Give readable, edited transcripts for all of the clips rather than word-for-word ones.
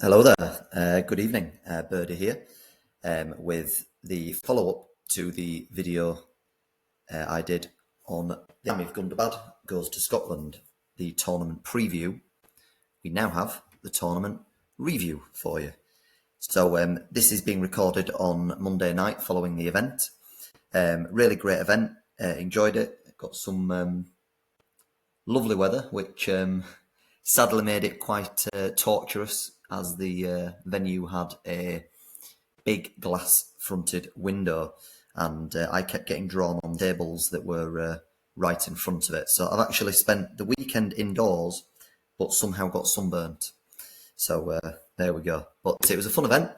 Hello there, good evening, Birdie here, with the follow-up to the video I did on the Army of Gundabad goes to Scotland, the tournament preview. We now have the tournament review for you. So this is being recorded on Monday night following the event. Really great event, enjoyed it, got some lovely weather, which sadly made it quite torturous, as the venue had a big glass-fronted window, and I kept getting drawn on tables that were right in front of it. So I've actually spent the weekend indoors, but somehow got sunburnt. So there we go. But it was a fun event.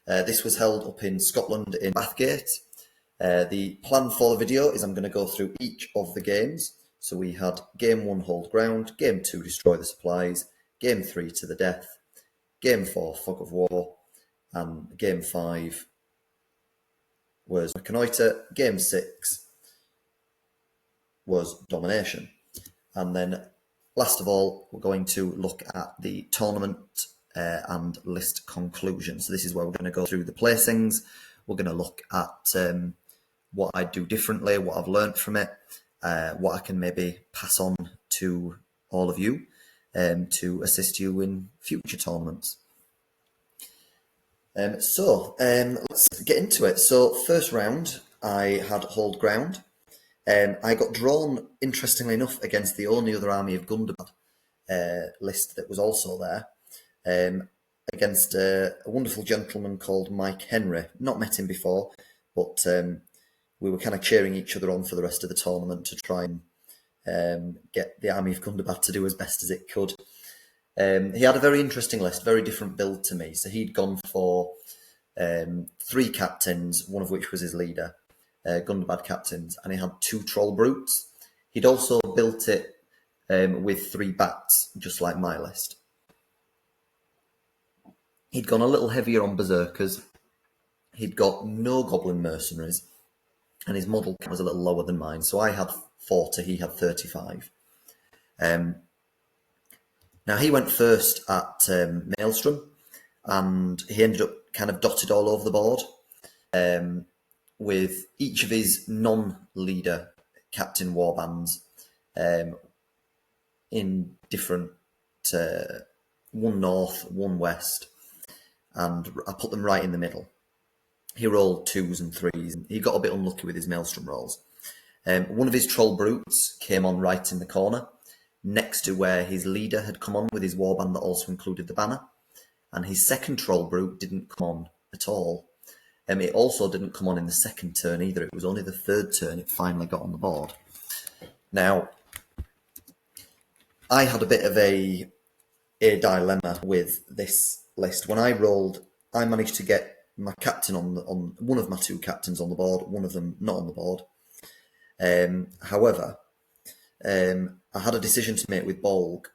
This was held up in Scotland in Bathgate. The plan for the video is I'm going to go through each of the games. So we had Game 1, Hold Ground, Game 2, Destroy the Supplies, Game 3, To the Death, Game 4, Fog of War, and Game 5 was Reconnoitre, Game 6 was Domination. And then, last of all, we're going to look at the tournament and list conclusions. So this is where we're going to go through the placings. We're going to look at what I do differently, what I've learned from it, what I can maybe pass on to all of you to assist you in future tournaments. Let's get into it. So first round, I had Hold Ground. I got drawn, interestingly enough, against the only other Army of Gundabad list that was also there, against a wonderful gentleman called Mike Henry. Not met him before, but we were kind of cheering each other on for the rest of the tournament to try and get the Army of Gundabad to do as best as it could. He had a very interesting list, very different build to me. So he'd gone for 3 captains, one of which was his leader, Gundabad captains, and he had 2 troll brutes. He'd also built it with 3 bats, just like my list. He'd gone a little heavier on berserkers. He'd got no goblin mercenaries, and his model was a little lower than mine. So I had 40, he had 35. Now, he went first at Maelstrom, and he ended up kind of dotted all over the board, with each of his non-leader captain warbands in different, one north, one west, and I put them right in the middle. He rolled 2s and 3s, and he got a bit unlucky with his Maelstrom rolls. One of his troll brutes came on right in the corner, next to where his leader had come on with his warband that also included the banner, and his second troll brute didn't come on at all. It also didn't come on in the second turn either. It was only the third turn it finally got on the board. Now, I had a bit of a dilemma with this list. When I rolled, I managed to get my captain on one of my 2 captains on the board, one of them not on the board. However, I had a decision to make with Bolg,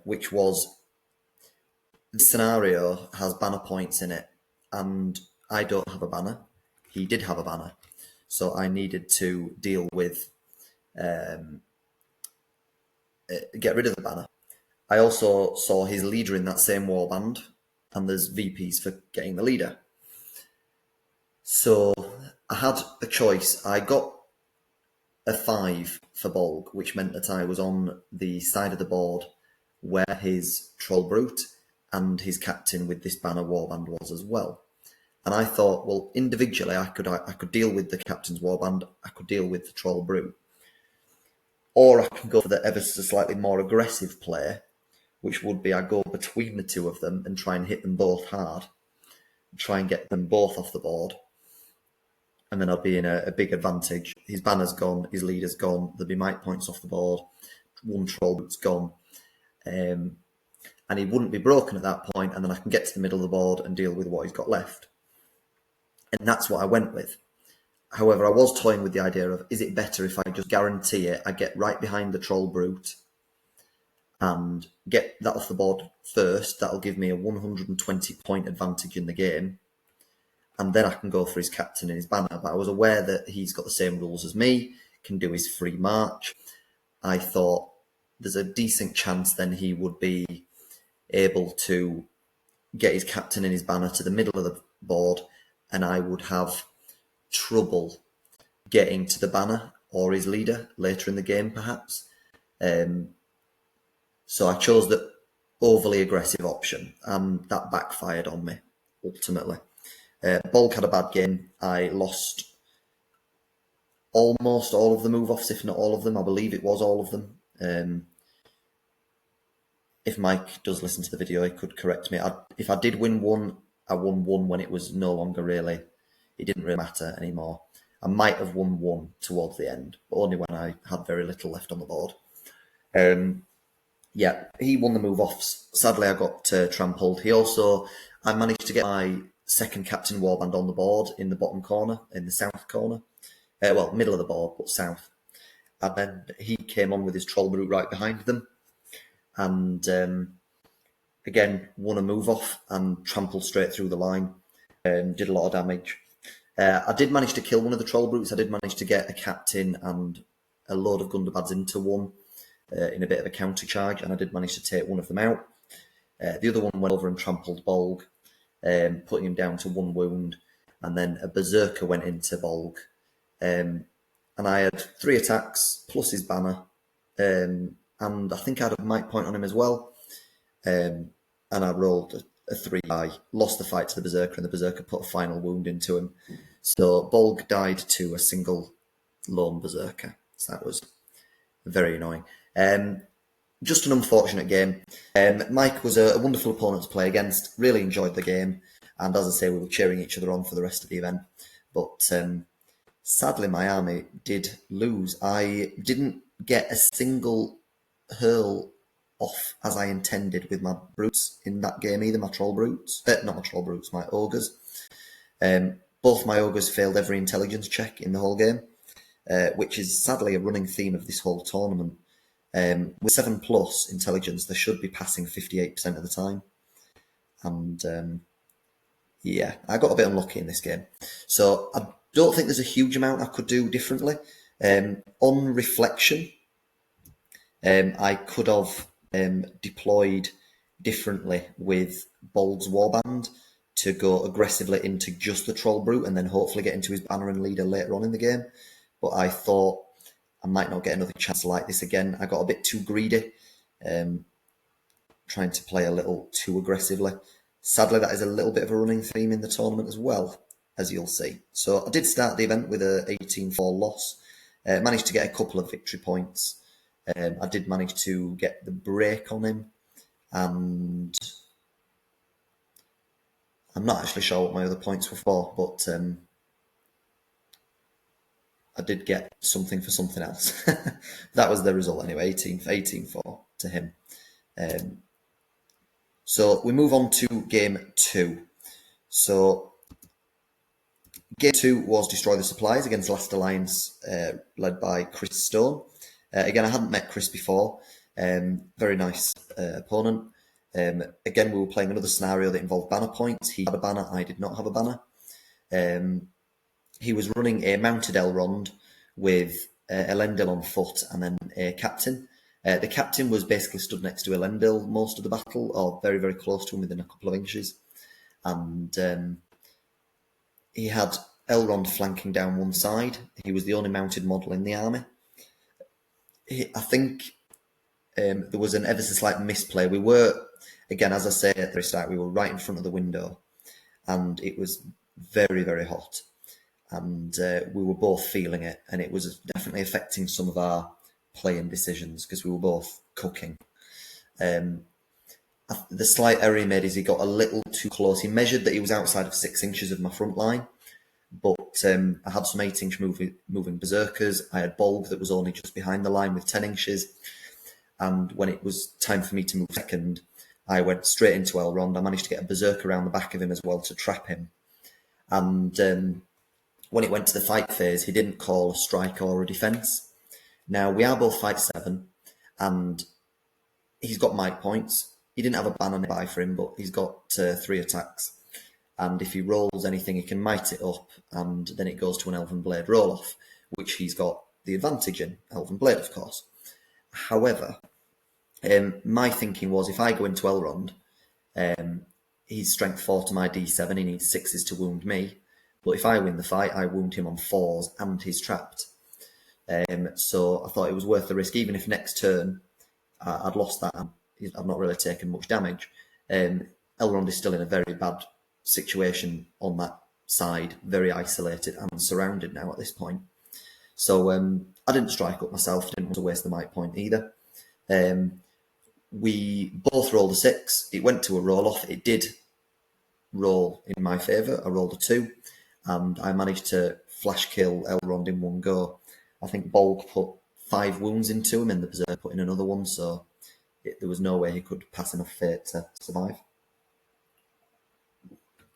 which was, this scenario has banner points in it, and I don't have a banner. He did have a banner, so I needed to deal with get rid of the banner. I also saw his leader in that same warband, and there's VPs for getting the leader. So I had a choice. I got a 5 for Bolg, which meant that I was on the side of the board where his troll brute and his captain with this banner warband was as well. And I thought, well, individually I could deal with the captain's warband, I could deal with the troll brute, or I can go for the ever so slightly more aggressive play, which would be I go between the 2 of them and try and hit them both hard, try and get them both off the board, and then I'll be in a big advantage. His banner's gone, his leader's gone, there'll be might points off the board, 1 troll brute's gone, and he wouldn't be broken at that point, and then I can get to the middle of the board and deal with what he's got left. And that's what I went with. However, I was toying with the idea of, is it better if I just guarantee it, I get right behind the troll brute and get that off the board first? That'll give me a 120 point advantage in the game, and then I can go for his captain and his banner. But I was aware that he's got the same rules as me, can do his free march. I thought there's a decent chance then he would be able to get his captain and his banner to the middle of the board, and I would have trouble getting to the banner or his leader later in the game, perhaps. So I chose the overly aggressive option, and that backfired on me, ultimately. Bolg had a bad game. I lost almost all of the move-offs, if not all of them. I believe it was all of them. If Mike does listen to the video, he could correct me. If I did win one, I won one when it was no longer really, it didn't really matter anymore. I might have won one towards the end, but only when I had very little left on the board. Yeah, he won the move-offs. Sadly, I got trampled. I managed to get my second captain warband on the board in the bottom corner, in the south corner. Well, middle of the board, but south. And then he came on with his troll brute right behind them. And again, won a move-off and trampled straight through the line. Did a lot of damage. I did manage to kill one of the troll brutes. I did manage to get a captain and a load of Gundabads into one in a bit of a counter charge, and I did manage to take one of them out. The other one went over and trampled Bolg, putting him down to 1 wound, and then a berserker went into Bolg. And I had 3 attacks plus his banner, and I think I had a might point on him as well. And I rolled a 3. I lost the fight to the berserker, and the berserker put a final wound into him. So Bolg died to a single lone berserker. So that was very annoying. Just an unfortunate game. Mike was a wonderful opponent to play against. Really enjoyed the game, and as I say, we were cheering each other on for the rest of the event. But sadly, my army did lose. I didn't get a single hurl off as I intended with my brutes in that game either. My troll brutes, not my troll brutes, my ogres. Both my ogres failed every intelligence check in the whole game, which is sadly a running theme of this whole tournament. With 7+ intelligence, they should be passing 58% of the time. And yeah, I got a bit unlucky in this game. So I don't think there's a huge amount I could do differently. On reflection, I could have deployed differently with Bolg's warband to go aggressively into just the troll brute and then hopefully get into his banner and leader later on in the game. But I thought I might not get another chance like this again. I got a bit too greedy, trying to play a little too aggressively. Sadly, that is a little bit of a running theme in the tournament as well, as you'll see. So I did start the event with a 18-4 loss. Managed to get a couple of victory points. I did manage to get the break on him, and I'm not actually sure what my other points were for, but I did get something for something else. That was the result anyway, 18-4 to him. So we move on to game 2. So game 2 was Destroy the Supplies against Last Alliance, led by Chris Stone. Again, I hadn't met Chris before. Very nice opponent. Again, we were playing another scenario that involved banner points. He had a banner, I did not have a banner. He was running a mounted Elrond with Elendil on foot and then a captain. The captain was basically stood next to Elendil most of the battle, or very, very close to him within a couple of inches. And he had Elrond flanking down one side. He was the only mounted model in the army. I think there was an ever so slight misplay. We were, again, as I say at the very start, we were right in front of the window, and it was very, very hot. And we were both feeling it, and it was definitely affecting some of our playing decisions because we were both cooking. The slight error he made is he got a little too close. He measured that he was outside of 6 inches of my front line, but I had some 8-inch moving berserkers. I had Bolg that was only just behind the line with 10 inches. And when it was time for me to move second, I went straight into Elrond. I managed to get a berserker around the back of him as well to trap him. And when it went to the fight phase, he didn't call a strike or a defence. Now, we are both fight 7, and he's got might points. He didn't have a banner nearby for him, but he's got 3 attacks. And if he rolls anything, he can might it up, and then it goes to an Elven Blade roll-off, which he's got the advantage in, Elven Blade, of course. However, my thinking was if I go into Elrond, he's strength 4 to my D7, he needs 6s to wound me. But if I win the fight, I wound him on 4s and he's trapped. So I thought it was worth the risk, even if next turn I'd lost that and I've not really taken much damage. Elrond is still in a very bad situation on that side, very isolated and surrounded now at this point. So I didn't strike up myself, didn't want to waste the might point either. We both rolled a 6. It went to a roll off. It did roll in my favour. I rolled a 2 and I managed to flash kill Elrond in one go. I think Bolg put 5 wounds into him and the Berserker put in another one, so there was no way he could pass enough fate to survive.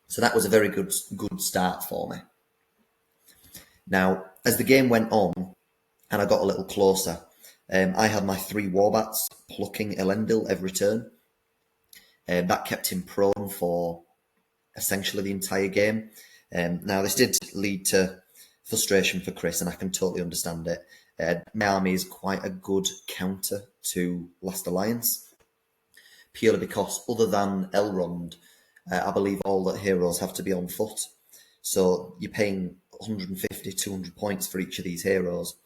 So that was a very good start for me. Now, as the game went on and I got a little closer, I had my 3 Warbats plucking Elendil every turn. That kept him prone for essentially the entire game. Now, this did lead to frustration for Chris, and I can totally understand it. My army is quite a good counter to Last Alliance, purely because other than Elrond, I believe all the heroes have to be on foot. So you're paying 150, 200 points for each of these heroes,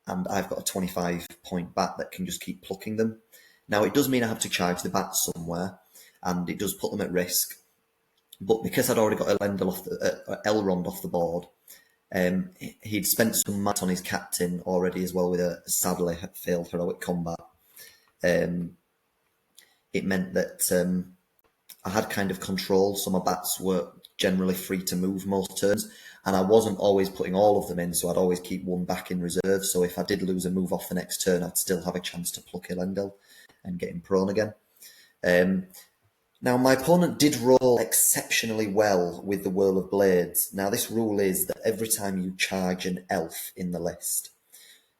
and I've got a 25 point bat that can just keep plucking them. Now, it does mean I have to charge the bats somewhere, and it does put them at risk. But because I'd already got Elrond off the board, he'd spent some might on his captain already as well with a sadly failed heroic combat. It meant that I had kind of control, so my bats were generally free to move most turns, and I wasn't always putting all of them in, so I'd always keep one back in reserve, so if I did lose a move off the next turn, I'd still have a chance to pluck Elendil and get him prone again. Now, my opponent did roll exceptionally well with the Whirl of Blades. Now, this rule is that every time you charge an elf in the list,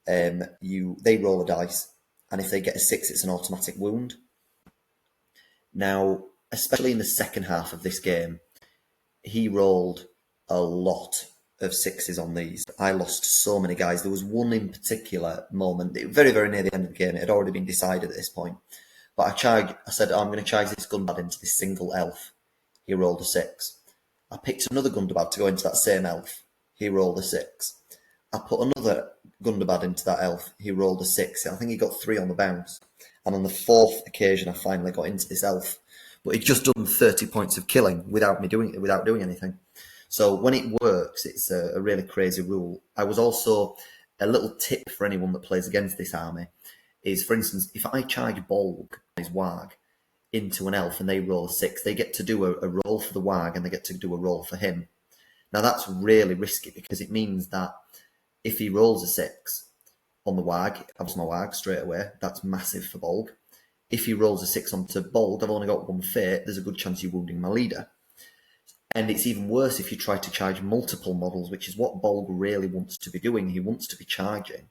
they roll a dice, and if they get a 6, it's an automatic wound. Now, especially in the second half of this game, he rolled a lot of 6s on these. I lost so many guys. There was one in particular moment, very, very near the end of the game. It had already been decided at this point. But I said, I'm going to charge this Gundabad into this single elf. He rolled a 6. I picked another Gundabad to go into that same elf. He rolled a 6. I put another Gundabad into that elf. He rolled a 6. I think he got 3 on the bounce. And on the 4th occasion, I finally got into this elf. But he'd just done 30 points of killing without doing anything. So when it works, it's a really crazy rule. I was also, a little tip for anyone that plays against this army, is, for instance, if I charge Bolg, his Warg, into an elf and they roll a 6, they get to do a roll for the Warg and they get to do a roll for him. Now that's really risky because it means that if he rolls a 6 on the Warg, I've lost my Warg straight away. That's massive for Bolg. If he rolls a 6 onto Bolg, I've only got 1 fate, there's a good chance you're wounding my leader. And it's even worse if you try to charge multiple models, which is what Bolg really wants to be doing. He wants to be charging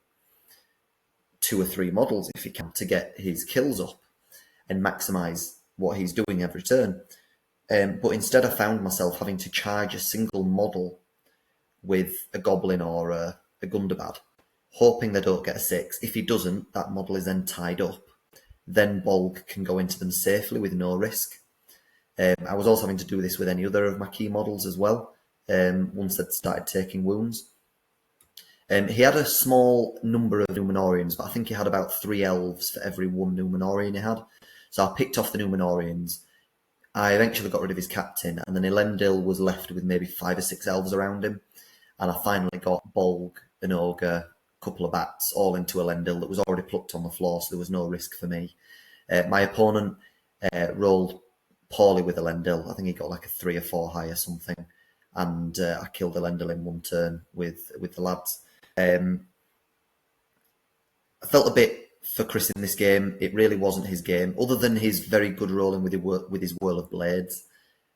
2 or 3 models if he can to get his kills up and maximise what he's doing every turn. But instead I found myself having to charge a single model with a Goblin or a Gundabad, hoping they don't get a 6. If he doesn't, that model is then tied up. Then Bolg can go into them safely with no risk. I was also having to do this with any other of my key models as well, once they'd started taking wounds. He had a small number of Numenorians, but I think he had about 3 elves for every 1 Numenorian he had. So I picked off the Numenorians. I eventually got rid of his captain, and then Elendil was left with maybe 5 or 6 elves around him. And I finally got Bolg, an ogre, a couple of bats, all into Elendil that was already plucked on the floor, so there was no risk for me. My opponent rolled poorly with Elendil. I think he got like a 3 or 4 high or something. And I killed Elendil in 1 turn with the lads. I felt a bit for Chris in this game. It really wasn't his game. Other than his very good rolling with his Whirl of Blades,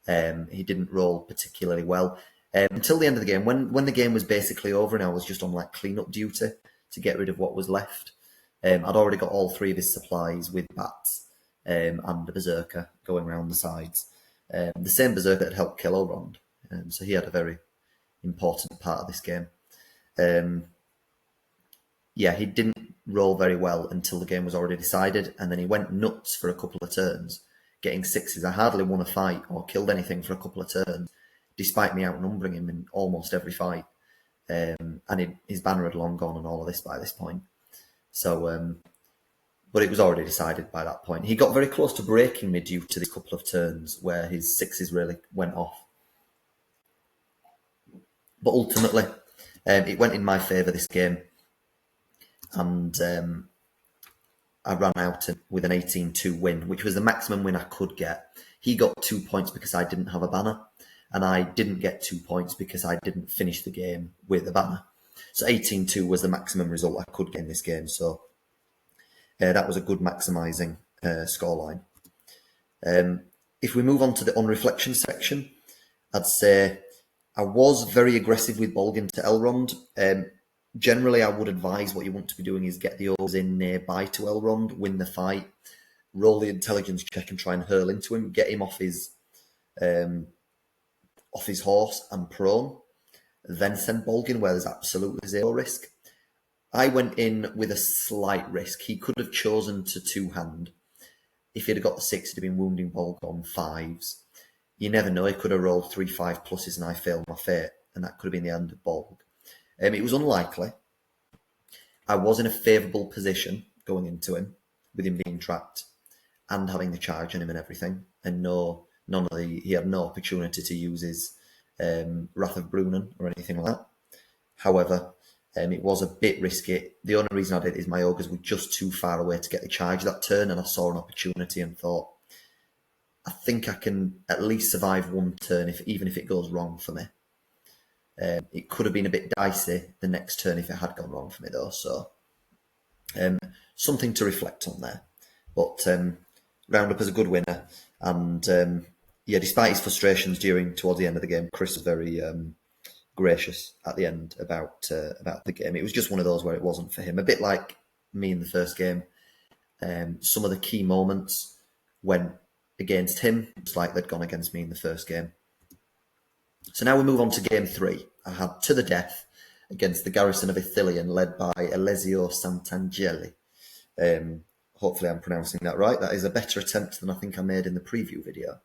he didn't roll particularly well. Until the end of the game, when the game was basically over and I was just on like clean-up duty to get rid of what was left, I'd already got all 3 of his supplies with bats and the Berserker going around the sides. The same Berserker that helped kill Elrond, so he had a very important part of this game. Yeah, he didn't roll very well until the game was already decided, and then he went nuts for a couple of turns, getting sixes. I hardly won a fight or killed anything for a couple of turns, despite me outnumbering him in almost every fight. And his banner had long gone and all of this by this point. So, but it was already decided by that point. He got very close to breaking me due to this couple of turns where his sixes really went off. But ultimately, it went in my favour this game. And I ran out with an 18-2 win, which was the maximum win I could get. He got 2 points because I didn't have a banner, and I didn't get 2 points because I didn't finish the game with a banner. So 18-2 was the maximum result I could get in this game. So that was a good maximising scoreline. If we move on to the on reflection section, I'd say I was very aggressive with Bolgin to Elrond. Generally, I would advise what you want to be doing is get the Ogres in nearby to Elrond, win the fight, roll the intelligence check and try and hurl into him, get him off his horse and prone, then send Bolgin where there's absolutely zero risk. I went in with a slight risk. He could have chosen to two-hand. If he'd have got the 6, he'd have been wounding Bolg on 5s. You never know, he could have rolled 3 5 pluses and I failed my fate, and that could have been the end of Bolg. It was unlikely. I was in a favourable position going into him, with him being trapped and having the charge on him and everything, and he had no opportunity to use his Wrath of Brunnen or anything like that. However, it was a bit risky. The only reason I did it is my Ogres were just too far away to get the charge that turn, and I saw an opportunity and thought, I think I can at least survive one turn, even if it goes wrong for me. It could have been a bit dicey the next turn if it had gone wrong for me, though. So something to reflect on there. But round up as a good winner, and despite his frustrations towards the end of the game, Chris was very gracious at the end about the game. It was just one of those where it wasn't for him. A bit like me in the first game. Some of the key moments went against him, just like they'd gone against me in the first game. So now we move on to game 3. I had To the Death against the garrison of Ithilien, led by Alessio Santangeli. Hopefully I'm pronouncing that right. That is a better attempt than I think I made in the preview video.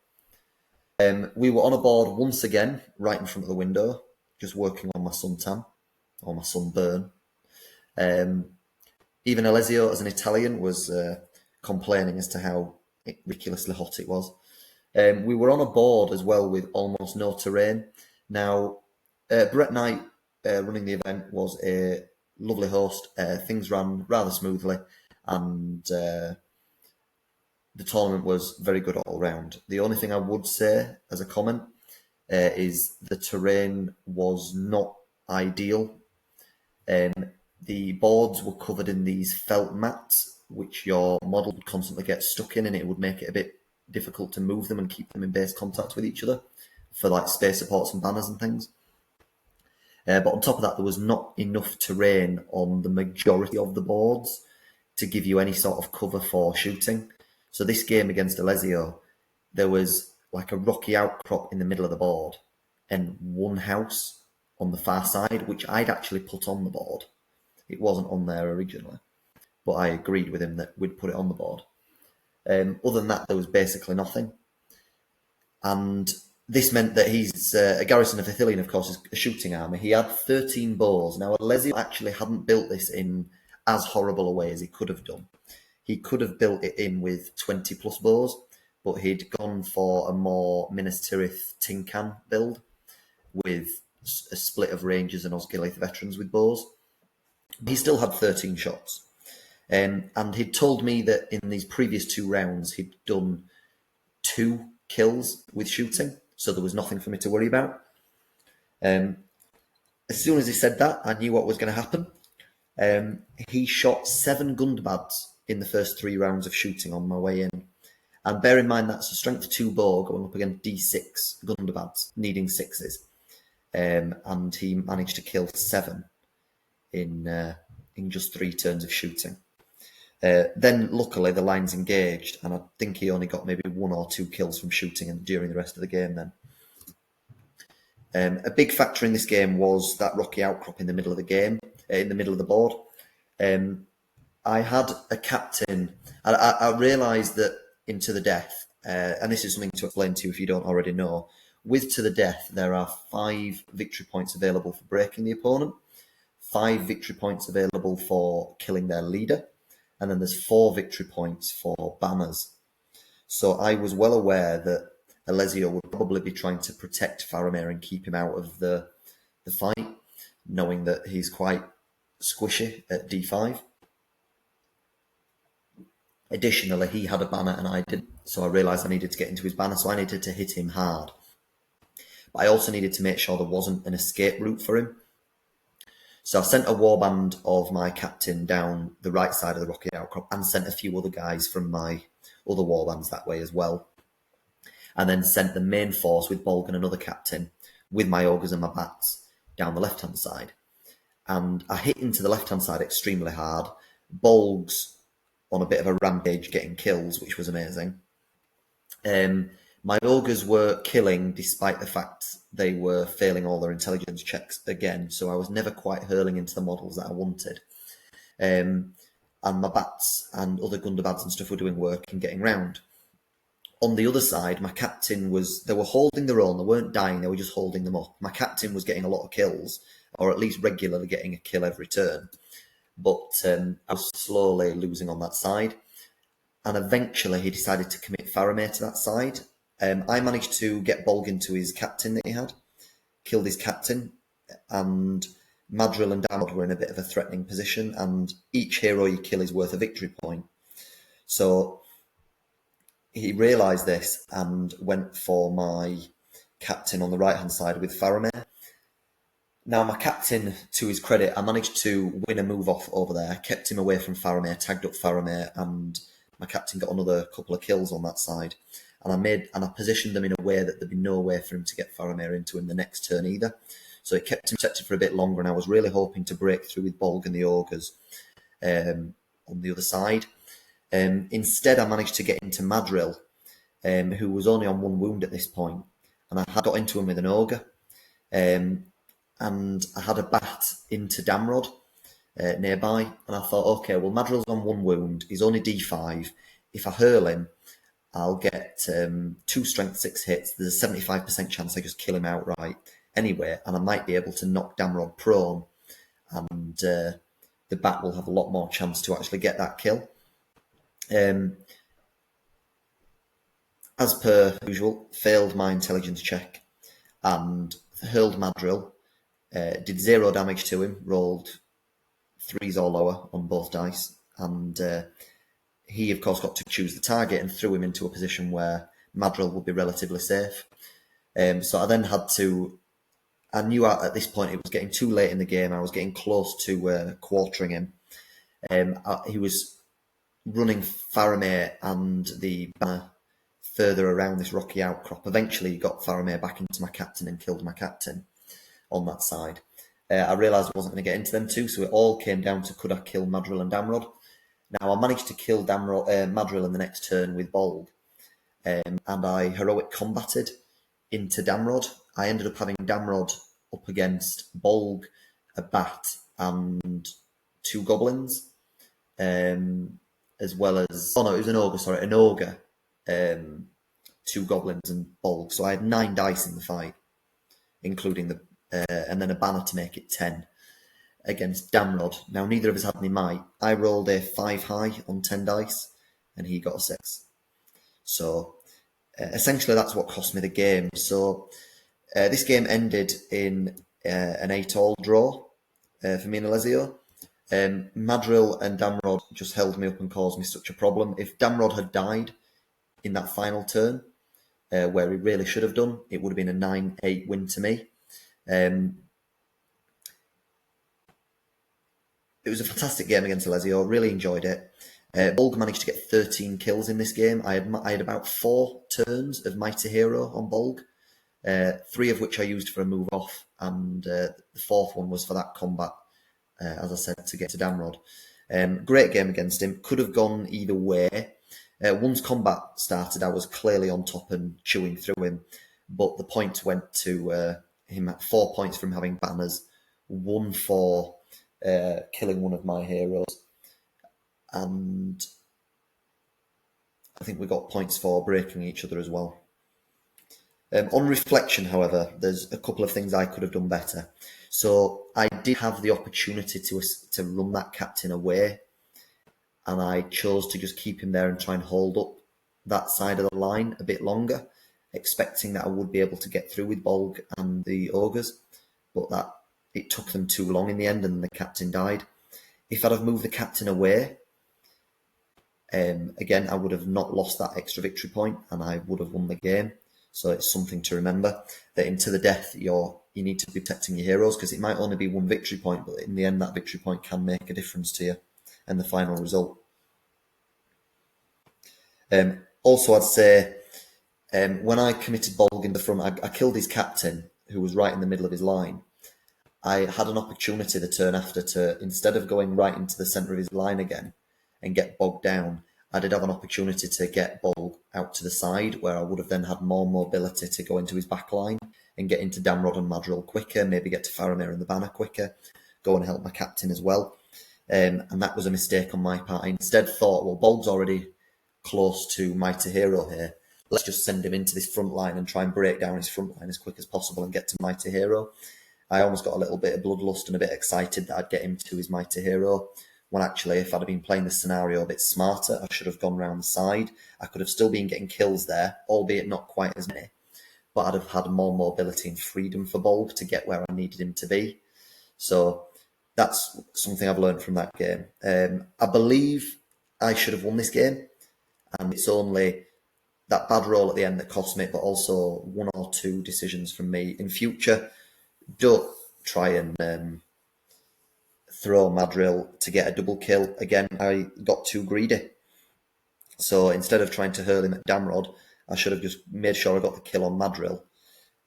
We were on a board once again, right in front of the window, just working on my suntan, or my sunburn. Even Alessio, as an Italian, was complaining as to how ridiculously hot it was. We were on a board as well with almost no terrain. Now, Brett Knight running the event was a lovely host. Things ran rather smoothly, and the tournament was very good all round. The only thing I would say as a comment is the terrain was not ideal. The boards were covered in these felt mats, which your model would constantly get stuck in, and it would make it a bit difficult to move them and keep them in base contact with each other for like space supports and banners and things. But on top of that, there was not enough terrain on the majority of the boards to give you any sort of cover for shooting. So this game against Alessio, there was like a rocky outcrop in the middle of the board and one house on the far side, which I'd actually put on the board. It wasn't on there originally, but I agreed with him that we'd put it on the board. Other than that, there was basically nothing. And this meant that he's a garrison of Ithilien, of course, is a shooting army. He had 13 bows. Now, Alessio actually hadn't built this in as horrible a way as he could have done. He could have built it in with 20 plus bows, but he'd gone for a more Minas Tirith tin can build with a split of Rangers and Osgiliath veterans with bows. He still had 13 shots. And he'd told me that in these previous 2 rounds, he'd done 2 kills with shooting, so there was nothing for me to worry about. As soon as he said that, I knew what was going to happen. He shot 7 Gundabads in the first 3 rounds of shooting on my way in. And bear in mind, that's a strength 2 bow going up against D6 Gundabads, needing 6s. And he managed to kill 7 in just 3 turns of shooting. Then, luckily, the lines engaged, and I think he only got maybe 1 or 2 kills from shooting during the rest of the game then. A big factor in this game was that rocky outcrop in the middle of the game, in the middle of the board. I had a captain. I realised that in To the Death, and this is something to explain to you if you don't already know, with to the death, there are 5 victory points available for breaking the opponent, 5 victory points available for killing their leader, and then there's 4 victory points for banners. So I was well aware that Alessio would probably be trying to protect Faramir and keep him out of the fight, knowing that he's quite squishy at d5. Additionally, he had a banner and I didn't, so I realised I needed to get into his banner, so I needed to hit him hard. But I also needed to make sure there wasn't an escape route for him. So I sent a warband of my captain down the right side of the rocky outcrop and sent a few other guys from my other warbands that way as well. And then sent the main force with Bolg and another captain with my ogres and my bats down the left-hand side. And I hit into the left-hand side extremely hard. Bolg's on a bit of a rampage getting kills, which was amazing. My ogres were killing despite the fact they were failing all their intelligence checks again, so I was never quite hurling into the models that I wanted. And my bats and other Gundabads and stuff were doing work and getting round. On the other side, my captain they were holding their own, they weren't dying, they were just holding them up. My captain was getting a lot of kills, or at least regularly getting a kill every turn. But I was slowly losing on that side. And eventually he decided to commit Faramir to that side. I managed to get Bolg into his captain that he had, killed his captain, and Madril and Damod were in a bit of a threatening position, and each hero you kill is worth a victory point. So he realised this and went for my captain on the right-hand side with Faramir. Now, my captain, to his credit, I managed to win a move off over there, kept him away from Faramir, tagged up Faramir, and my captain got another couple of kills on that side. And I positioned them in a way that there'd be no way for him to get Faramir into him the next turn either. So it kept him protected for a bit longer, and I was really hoping to break through with Bolg and the ogres on the other side. Instead, I managed to get into Madril, who was only on 1 wound at this point, and I had got into him with an ogre. And I had a bat into Damrod nearby, and I thought, okay, well, Madril's on 1 wound, he's only d5. If I hurl him, I'll get 2 strength 6 hits. There's a 75% chance I just kill him outright anyway, and I might be able to knock Damrod prone, and the bat will have a lot more chance to actually get that kill. As per usual, failed my intelligence check and hurled Madril. Did 0 damage to him, rolled 3s or lower on both dice, and he, of course, got to choose the target and threw him into a position where Madril would be relatively safe. So I then had to... I knew at this point it was getting too late in the game. I was getting close to quartering him. He was running Faramir and the banner further around this rocky outcrop. Eventually he got Faramir back into my captain and killed my captain on that side. I realised I wasn't going to get into them two, so it all came down to could I kill Madril and Damrod. Now, I managed to kill Madril in the next turn with Bolg, and I heroic combated into Damrod. I ended up having Damrod up against Bolg, a bat, and 2 goblins, as well as... Oh no, it was an ogre, sorry, an ogre, 2 goblins and Bolg. So I had 9 dice in the fight, including the... and then a banner to make it 10 against Damrod. Now, neither of us had any might. I rolled a 5 high on 10 dice, and he got a 6. So, essentially, that's what cost me the game. So, this game ended in an 8-all draw for me and Alessio. Madril and Damrod just held me up and caused me such a problem. If Damrod had died in that final turn, where he really should have done, it would have been a 9-8 win to me. It was a fantastic game against Alessio. Really enjoyed it. Bolg managed to get 13 kills in this game. I had about 4 turns of Mighty Hero on Bolg, 3 of which I used for a move off, and the 4th one was for that combat, as I said, to get to Damrod. Great game against him. Could have gone either way. Once combat started, I was clearly on top and chewing through him, but the points went to him at 4 points from having banners, 1 for killing one of my heroes, and I think we got points for breaking each other as well. On reflection, however, there's a couple of things I could have done better. So I did have the opportunity to run that captain away, and I chose to just keep him there and try and hold up that side of the line a bit longer, expecting that I would be able to get through with Bolg and the ogres, but that it took them too long in the end, and the captain died. If I'd have moved the captain away, again, I would have not lost that extra victory point, and I would have won the game. So it's something to remember, that into the death, you need to be protecting your heroes, because it might only be one victory point, but in the end, that victory point can make a difference to you and the final result. Also, I'd say when I committed Bolg in the front, I killed his captain, who was right in the middle of his line. I had an opportunity the turn after to, instead of going right into the centre of his line again and get bogged down, I did have an opportunity to get Bolg out to the side, where I would have then had more mobility to go into his back line and get into Damrod and Madril quicker, maybe get to Faramir and the banner quicker, go and help my captain as well. And that was a mistake on my part. I instead thought, well, Bolg's already close to Mighty Hero here. Let's just send him into this front line and try and break down his front line as quick as possible and get to Mighty Hero. I almost got a little bit of bloodlust and a bit excited that I'd get him to his Mighty Hero, when actually, if I'd have been playing the scenario a bit smarter, I should have gone round the side. I could have still been getting kills there, albeit not quite as many, but I'd have had more mobility and freedom for Bolg to get where I needed him to be. So that's something I've learned from that game. I believe I should have won this game, and it's only that bad roll at the end that cost me, but also one or two decisions from me. In future, don't try and throw Madril to get a double kill. Again, I got too greedy. So instead of trying to hurl him at Damrod, I should have just made sure I got the kill on Madril,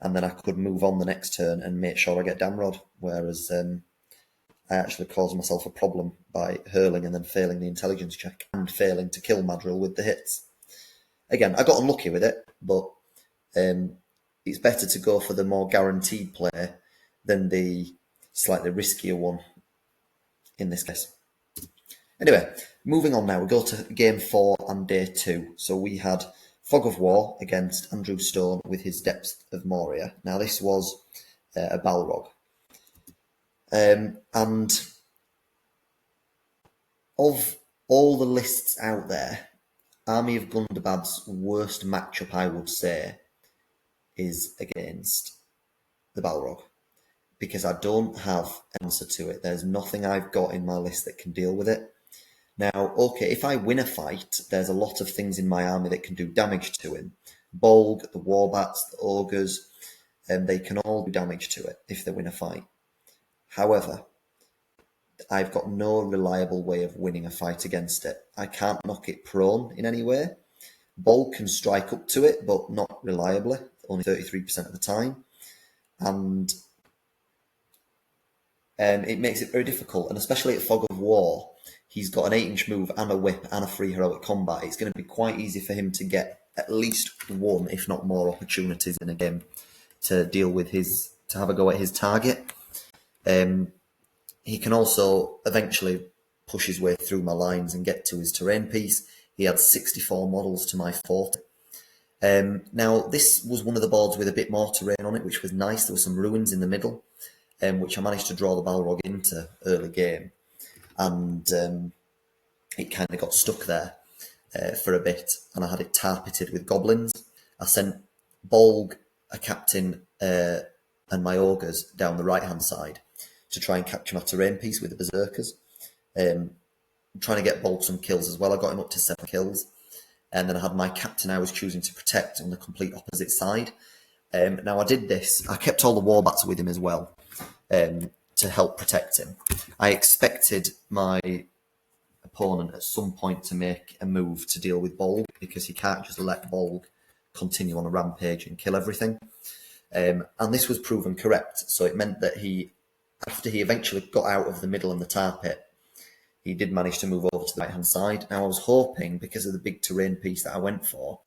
and then I could move on the next turn and make sure I get Damrod, whereas I actually caused myself a problem by hurling and then failing the intelligence check and failing to kill Madril with the hits. Again, I got unlucky with it, but it's better to go for the more guaranteed play than the slightly riskier one in this case. Anyway, moving on now, we go to game 4 and day 2. So we had Fog of War against Andrew Stone with his Depths of Moria. Now this was a Balrog. And of all the lists out there, Army of Gundabad's worst matchup, I would say, is against the Balrog, because I don't have an answer to it. There's nothing I've got in my list that can deal with it. Now, okay, if I win a fight, there's a lot of things in my army that can do damage to him. Bolg, the Warbats, the Ogres, they can all do damage to it if they win a fight. However, I've got no reliable way of winning a fight against it. I can't knock it prone in any way. Bolg can strike up to it, but not reliably, only 33% of the time. And it makes it very difficult, and especially at Fog of War, he's got an 8-inch move and a whip and a free heroic combat. It's going to be quite easy for him to get at least one, if not more, opportunities in a game to deal with to have a go at his target. He can also eventually push his way through my lines and get to his terrain piece. He had 64 models to my 40. Now, this was one of the boards with a bit more terrain on it, which was nice. There were some ruins in the middle, which I managed to draw the Balrog into early game. And it kind of got stuck there for a bit, and I had it tarpeted with goblins. I sent Bolg, a captain, and my ogres down the right-hand side to try and capture my terrain piece with the berserkers. Trying to get Bolg some kills as well. I got him up to 7 kills. And then I had my captain I was choosing to protect on the complete opposite side. Now I did this. I kept all the Warbats with him as well to help protect him. I expected my opponent at some point to make a move to deal with Bolg, because he can't just let Bolg continue on a rampage and kill everything. And this was proven correct. So it meant that after he eventually got out of the middle and the tar pit, he did manage to move over to the right-hand side. Now I was hoping, because of the big terrain piece that I went for,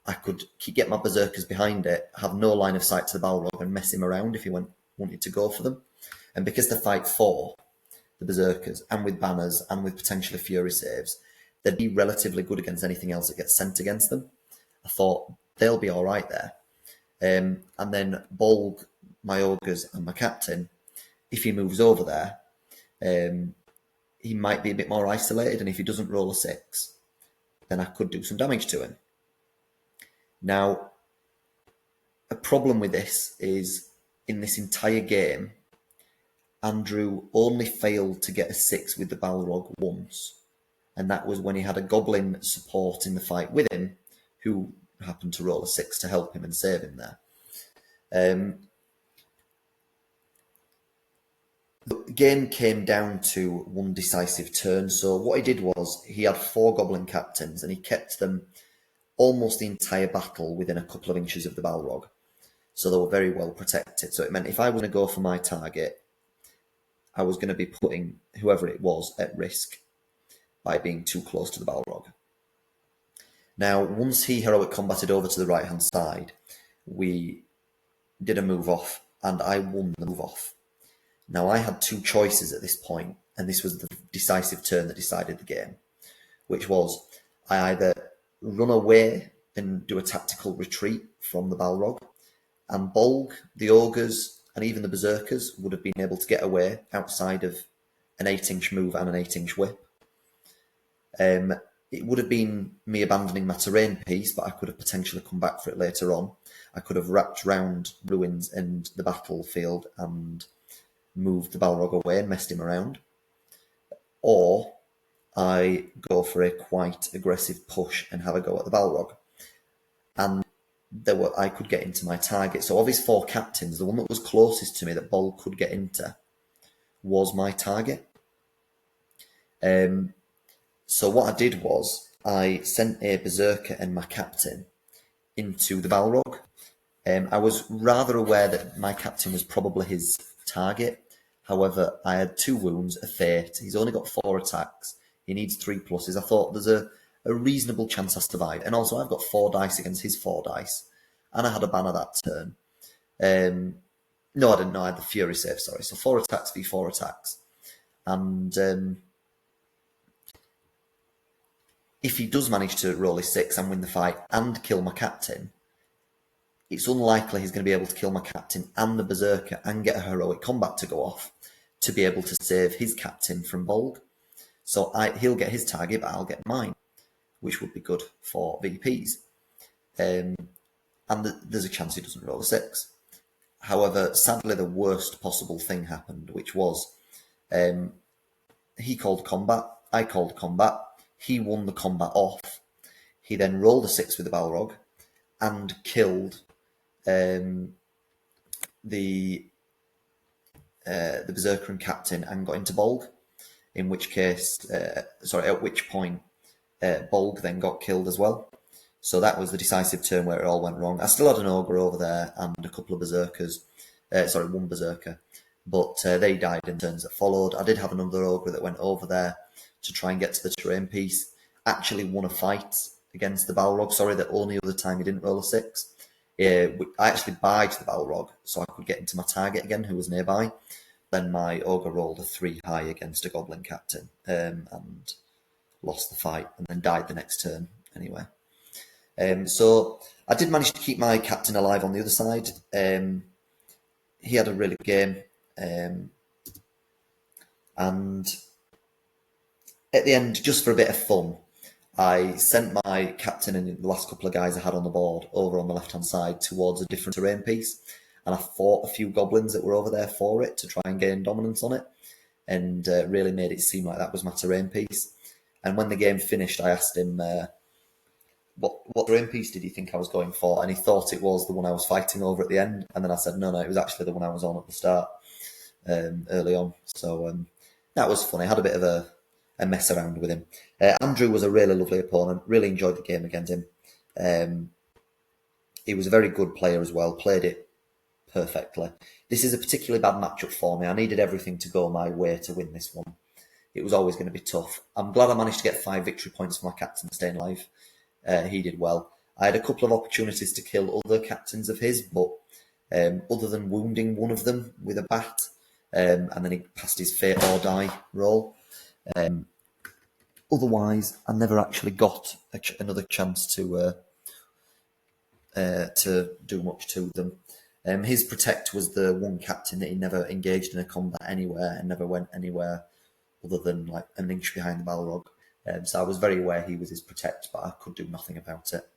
I could get my berserkers behind it, have no line of sight to the Balrog, and mess him around if he wanted to go for them. And because the fight for the berserkers, and with banners, and with potentially fury saves, they'd be relatively good against anything else that gets sent against them. I thought they'll be all right there. And then Bolg, my ogres, and my captain, if he moves over there, he might be a bit more isolated, and if he doesn't roll a 6, then I could do some damage to him. Now, a problem with this is, in this entire game, Andrew only failed to get a 6 with the Balrog once, and that was when he had a goblin support in the fight with him, who happened to roll a 6 to help him and save him there. The game came down to one decisive turn. So what he did was, he had 4 goblin captains, and he kept them almost the entire battle within a couple of inches of the Balrog. So they were very well protected. So it meant if I was going to go for my target, I was going to be putting whoever it was at risk by being too close to the Balrog. Now, once he heroic combated over to the right-hand side, we did a move off, and I won the move off. Now, I had 2 choices at this point, and this was the decisive turn that decided the game, which was I either run away and do a tactical retreat from the Balrog, and Bolg, the ogres, and even the berserkers would have been able to get away outside of an 8-inch move and an 8-inch whip. It would have been me abandoning my terrain piece, but I could have potentially come back for it later on. I could have wrapped round ruins and the battlefield and moved the Balrog away and messed him around. Or I go for a quite aggressive push and have a go at the Balrog. And I could get into my target. So of his 4 captains, the one that was closest to me that Bolg could get into was my target. So what I did was I sent a berserker and my captain into the Balrog. I was rather aware that my captain was probably his target. However, I had 2 wounds, a fate. He's only got 4 attacks. He needs 3 pluses. I thought there's a reasonable chance I survive. And also I've got 4 dice against his 4 dice. And I had a banner that turn. No, I didn't know. I had the Fury save, sorry. So 4 attacks v 4 attacks. And if he does manage to roll his 6 and win the fight and kill my captain, it's unlikely he's going to be able to kill my captain and the berserker and get a heroic combat to go off to be able to save his captain from Bolg. So he'll get his target, but I'll get mine, which would be good for VPs. And there's a chance he doesn't roll a 6. However, sadly, the worst possible thing happened, which was he called combat, I called combat, he won the combat off. He then rolled a 6 with the Balrog and killed the berserker and captain and got into Bolg. In which case, at which point Bolg then got killed as well. So that was the decisive turn where it all went wrong. I still had an ogre over there and a couple of berserkers. 1 berserker. But they died in turns that followed. I did have another ogre that went over there to try and get to the terrain piece. Actually won a fight against the Balrog. Sorry, the only other time he didn't roll a 6. I actually buyed the Balrog so I could get into my target again, who was nearby. Then my ogre rolled a 3 high against a goblin captain and lost the fight and then died the next turn anyway. So I did manage to keep my captain alive on the other side. He had a really good game. And at the end, just for a bit of fun, I sent my captain and the last couple of guys I had on the board over on the left-hand side towards a different terrain piece. And I fought a few goblins that were over there for it to try and gain dominance on it. And really made it seem like that was my terrain piece. And when the game finished, I asked him, what terrain piece did he think I was going for? And he thought it was the one I was fighting over at the end. And then I said, no, it was actually the one I was on at the start, early on. So that was funny. I had a bit of a mess around with him. Andrew was a really lovely opponent. Really enjoyed the game against him. He was a very good player as well. Played it perfectly. This is a particularly bad matchup for me. I needed everything to go my way to win this one. It was always going to be tough. I'm glad I managed to get 5 victory points for my captain staying alive. He did well. I had a couple of opportunities to kill other captains of his, but other than wounding one of them with a bat, and then he passed his fate or die roll, otherwise, I never actually got another chance to do much to them. His protect was the one captain that he never engaged in a combat anywhere and never went anywhere other than like an inch behind the Balrog. So I was very aware he was his protect, but I could do nothing about it.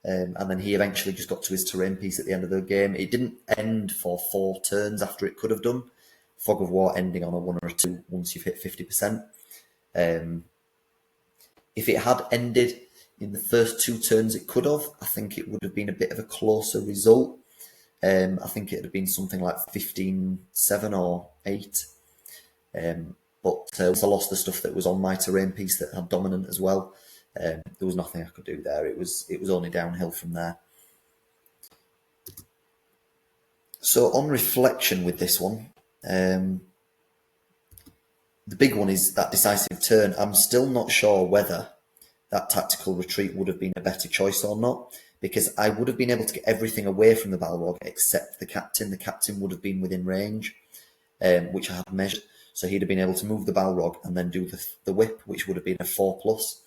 And then he eventually just got to his terrain piece at the end of the game. It didn't end for 4 turns after it could have done. Fog of War ending on a 1 or a 2 once you've hit 50%. If it had ended in the first 2 turns, it could have. I think it would have been a bit of a closer result. I think it would have been something like 15-7 or 8. But once I lost the stuff that was on my terrain piece that had dominant as well, there was nothing I could do there. It was only downhill from there. So on reflection with this one, the big one is that decisive turn. I'm still not sure whether that tactical retreat would have been a better choice or not, because I would have been able to get everything away from the Balrog except the captain. The captain would have been within range, which I had measured. So he'd have been able to move the Balrog and then do the whip, which would have been a 4+.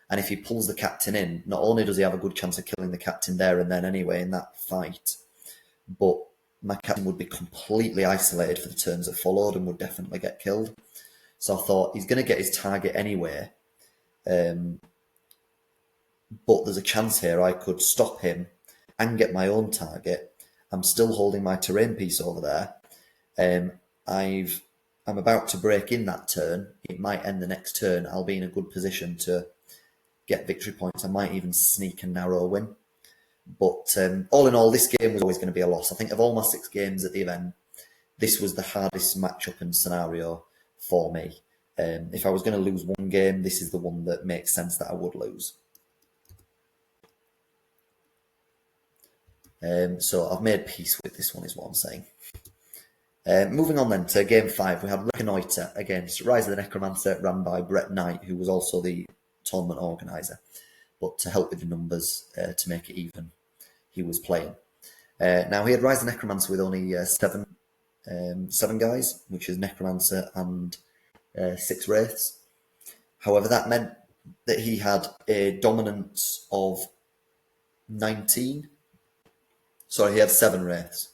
And if he pulls the captain in, not only does he have a good chance of killing the captain there and then anyway in that fight, but my captain would be completely isolated for the turns that followed and would definitely get killed. So I thought, he's going to get his target anyway, but there's a chance here I could stop him and get my own target. I'm still holding my terrain piece over there. I'm about to break in that turn. It might end the next turn. I'll be in a good position to get victory points. I might even sneak a narrow win. But all in all, this game was always going to be a loss. I think of all my 6 games at the event, this was the hardest matchup and scenario for me. If I was going to lose one game, this is the one that makes sense that I would lose. So I've made peace with this one, is what I'm saying. Moving on then to game 5, we had Reconnoitre against Rise of the Necromancer, ran by Brett Knight, who was also the tournament organiser. But to help with the numbers, to make it even, he was playing. Now, he had Rise of the Necromancer with only 7 guys, which is Necromancer and 6 Wraiths. However, that meant that he had a dominance of 19. Sorry, he had 7 Wraiths.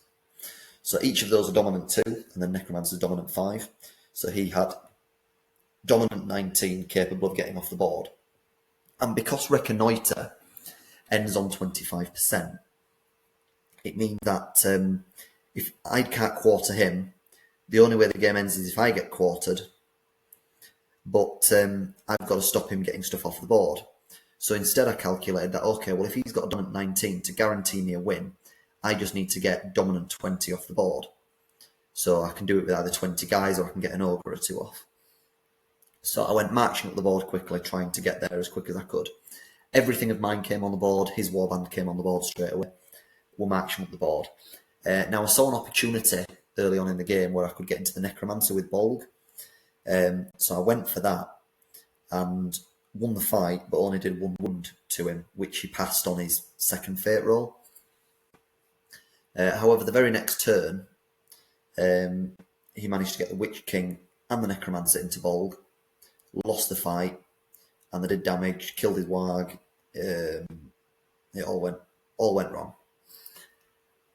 So each of those are dominant 2, and then Necromancer's dominant 5. So he had dominant 19 capable of getting off the board. And because Reconnoitre ends on 25%, it means that if I can't quarter him, the only way the game ends is if I get quartered, but I've got to stop him getting stuff off the board. So instead I calculated that, okay, well, if he's got a dominant 19 to guarantee me a win, I just need to get dominant 20 off the board. So I can do it with either 20 guys or I can get an ogre or 2 off. So I went marching up the board quickly, trying to get there as quick as I could. Everything of mine came on the board. His warband came on the board straight away. We're marching up the board. Now I saw an opportunity early on in the game where I could get into the Necromancer with Bolg. So I went for that and won the fight, but only did 1 wound to him, which he passed on his second fate roll. However, the very next turn, he managed to get the Witch King and the Necromancer into Bolg, lost the fight, and they did damage, killed his warg. It all went wrong.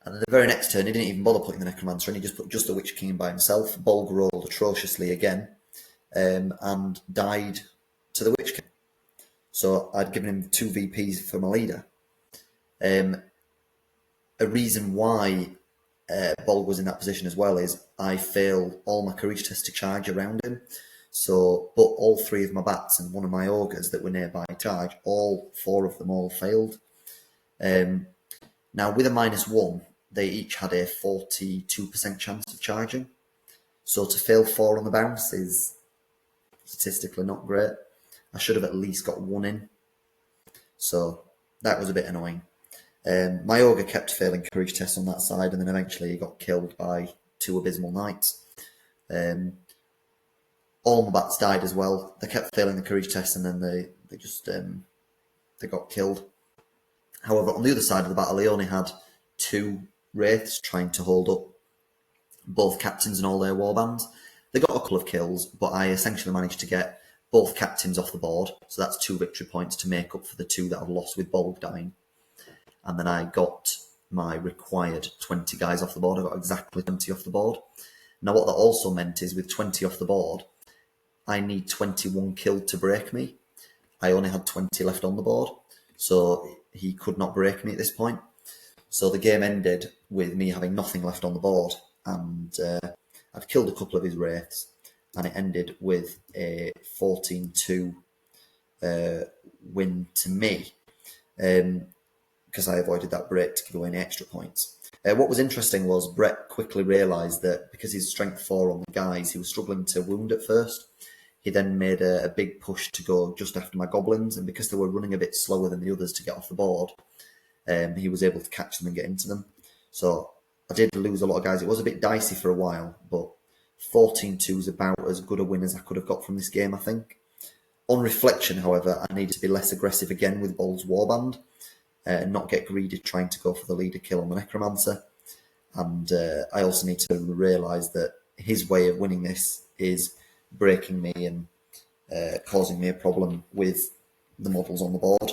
And the very next turn, he didn't even bother putting the Necromancer in, he just put just the Witch King in by himself. Bolg rolled atrociously again, and died to the Witch King. So I'd given him 2 VPs for my leader. A reason why Bolg was in that position as well is I failed all my courage tests to charge around him. So, but all 3 of my bats and 1 of my ogres that were nearby charge, all 4 of them all failed. Now with a -1, they each had a 42% chance of charging. So to fail 4 on the bounce is statistically not great. I should have at least got 1 in. So that was a bit annoying. My ogre kept failing courage tests on that side, and then eventually he got killed by 2 abysmal knights. All my bats died as well. They kept failing the courage tests, and then they just they got killed. However, on the other side of the battle, he only had 2 wraiths trying to hold up both captains and all their warbands. They got a couple of kills, but I essentially managed to get both captains off the board, so that's 2 victory points to make up for the 2 that I've lost with Bolg dying. And then I got my required 20 guys off the board. I got exactly 20 off the board. Now what that also meant is with 20 off the board, I need 21 killed to break me. I only had 20 left on the board, so he could not break me at this point. So the game ended with me having nothing left on the board, and I'd killed a couple of his wraiths, and it ended with a 14-2 win to me, because I avoided that break to give away any extra points. What was interesting was Brett quickly realised that because he's strength 4 on the guys, he was struggling to wound at first. He then made a big push to go just after my goblins, and because they were running a bit slower than the others to get off the board, he was able to catch them and get into them. So I did lose a lot of guys. It was a bit dicey for a while, but 14-2 is about as good a win as I could have got from this game, I think. On reflection, however, I needed to be less aggressive again with Bolg's Warband, and not get greedy trying to go for the leader kill on the Necromancer. And I also need to realise that his way of winning this is breaking me and causing me a problem with the models on the board.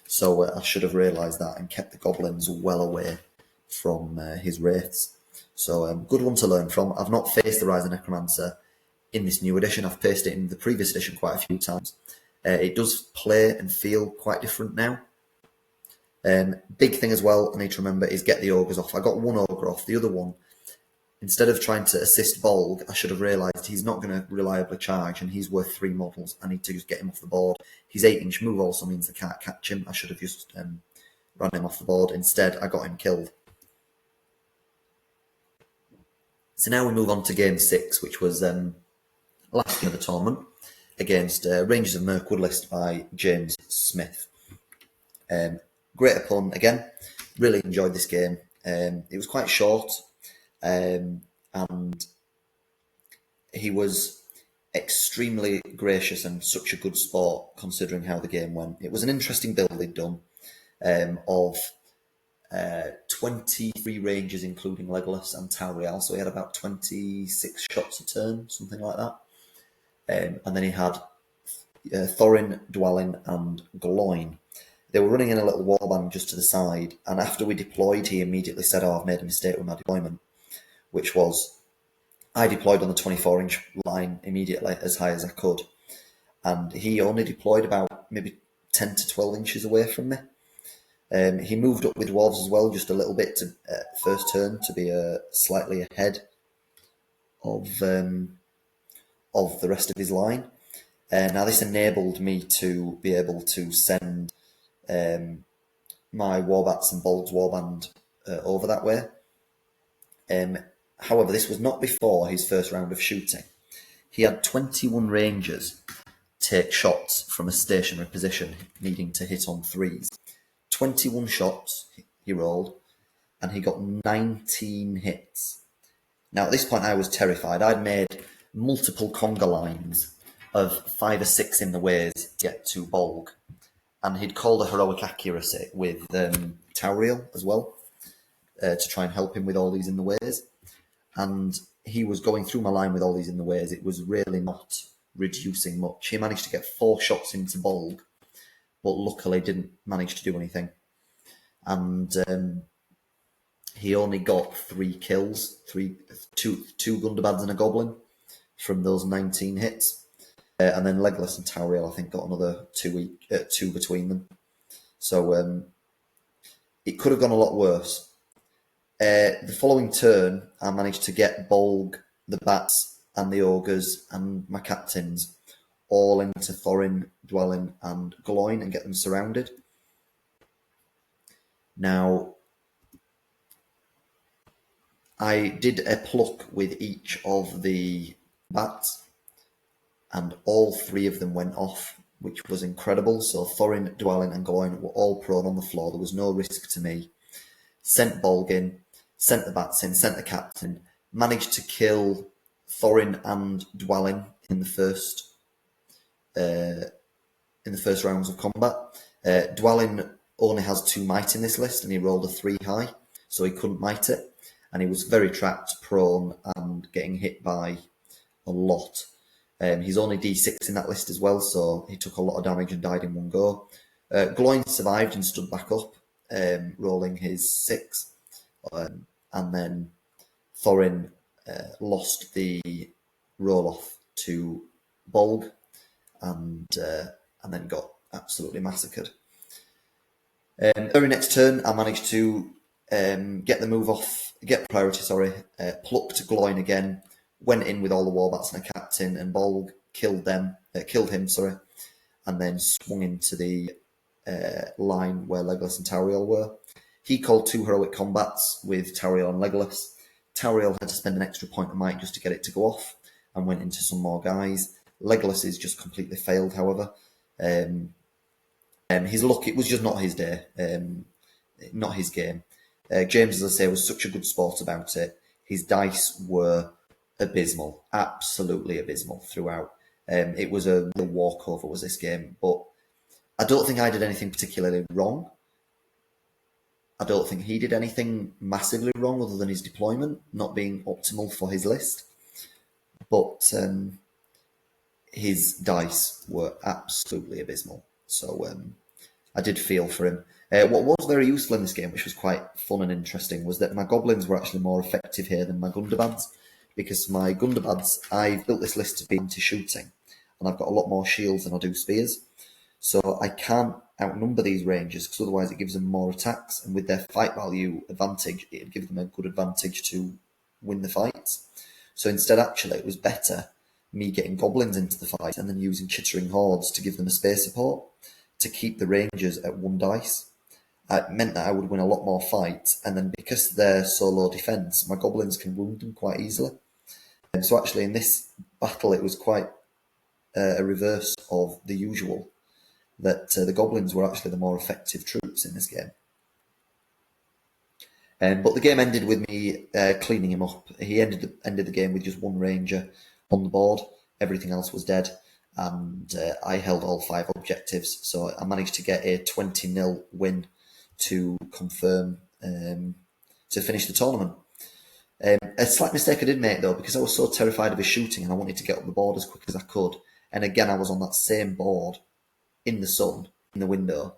So I should have realised that and kept the goblins well away from his wraiths. So good one to learn from. I've not faced the Rise of Necromancer in this new edition. I've faced it in the previous edition quite a few times. It does play and feel quite different now. Big thing as well I need to remember is get the ogres off. I got one ogre off. The other one, instead of trying to assist Bolg, I should have realised he's not going to reliably charge, and he's worth 3 models. I need to just get him off the board. His 8-inch move also means they can't catch him. I should have just ran him off the board. Instead, I got him killed. So now we move on to game 6, which was last game of the tournament, against Rangers of Mirkwood list by James Smith. Great opponent again. Really enjoyed this game. It was quite short, and he was extremely gracious and such a good sport considering how the game went. It was an interesting build they'd done of 23 rangers, including Legolas and Tauriel. So he had about 26 shots a turn, something like that. And then he had Thorin, Dwalin, and Gloin. They were running in a little warband just to the side, and after we deployed, he immediately said, "Oh, I've made a mistake with my deployment," which was, I deployed on the 24-inch line immediately as high as I could, and he only deployed about maybe 10 to 12 inches away from me. He moved up with dwarves as well, just a little bit to first turn to be slightly ahead of the rest of his line. Now this enabled me to be able to send my Warbats and Bolg's Warband over that way. However, this was not before his first round of shooting. He had 21 rangers take shots from a stationary position, needing to hit on 3s. 21 shots he rolled, and he got 19 hits. Now at this point I was terrified. I'd made multiple conga lines of 5 or 6 in the ways to get to Bolg, and he'd called a heroic accuracy with Tauriel as well to try and help him with all these in the ways. And he was going through my line with all these in the ways. It was really not reducing much. He managed to get 4 shots into Bolg, but luckily didn't manage to do anything. And he only got 3 kills, two Gundabads and a Goblin from those 19 hits. And then Legolas and Tauriel, I think, got another 2 between them. So it could have gone a lot worse. The following turn, I managed to get Bolg, the Bats, and the Ogres, and my captains all into Thorin, Dwalin, and Gloin and get them surrounded. Now, I did a pluck with each of the Bats, and all 3 of them went off, which was incredible. So Thorin, Dwalin, and Gloin were all prone on the floor. There was no risk to me. Sent Bolg in, sent the Bats in, sent the captain, managed to kill Thorin and Dwalin in the first rounds of combat. Dwalin only has 2 might in this list, and he rolled a 3 high, so he couldn't might it, and he was very trapped, prone, and getting hit by a lot. He's only D6 in that list as well, so he took a lot of damage and died in one go. Gloin survived and stood back up, rolling his 6. And then Thorin lost the roll-off to Bolg and then got absolutely massacred. Very next turn, I managed to get priority, plucked Gloin again, went in with all the Warbats and a captain, and Bolg killed him, and then swung into the line where Legolas and Tauriel were. He called 2 heroic combats with Tauriel and Legolas. Tauriel had to spend an extra point of might just to get it to go off, and went into some more guys. Legolas's just completely failed, however. His luck, it was just not his day, not his game. James, as I say, was such a good sport about it. His dice were abysmal, absolutely abysmal throughout. It was a real walkover, was this game, but I don't think I did anything particularly wrong. I don't think he did anything massively wrong other than his deployment not being optimal for his list. But his dice were absolutely abysmal. So I did feel for him. What was very useful in this game, which was quite fun and interesting, was that my goblins were actually more effective here than my Gundabads. Because my Gundabads, I've built this list to be into shooting, and I've got a lot more shields than I do spears. So I can't outnumber these rangers, because otherwise it gives them more attacks, and with their fight value advantage, it'd give them a good advantage to win the fights. So instead, actually, it was better me getting goblins into the fight and then using chittering hordes to give them a spear support to keep the rangers at 1 dice. It meant that I would win a lot more fights, and then because they're so low defense, my goblins can wound them quite easily. And so actually in this battle, it was quite a reverse of the usual, that the goblins were actually the more effective troops in this game. But the game ended with me cleaning him up. He ended the game with just 1 ranger on the board. Everything else was dead, and I held all 5 objectives. So I managed to get a 20-0 win to confirm to finish the tournament. A slight mistake I did make though, because I was so terrified of his shooting and I wanted to get up the board as quick as I could. And again, I was on that same board in the sun, in the window,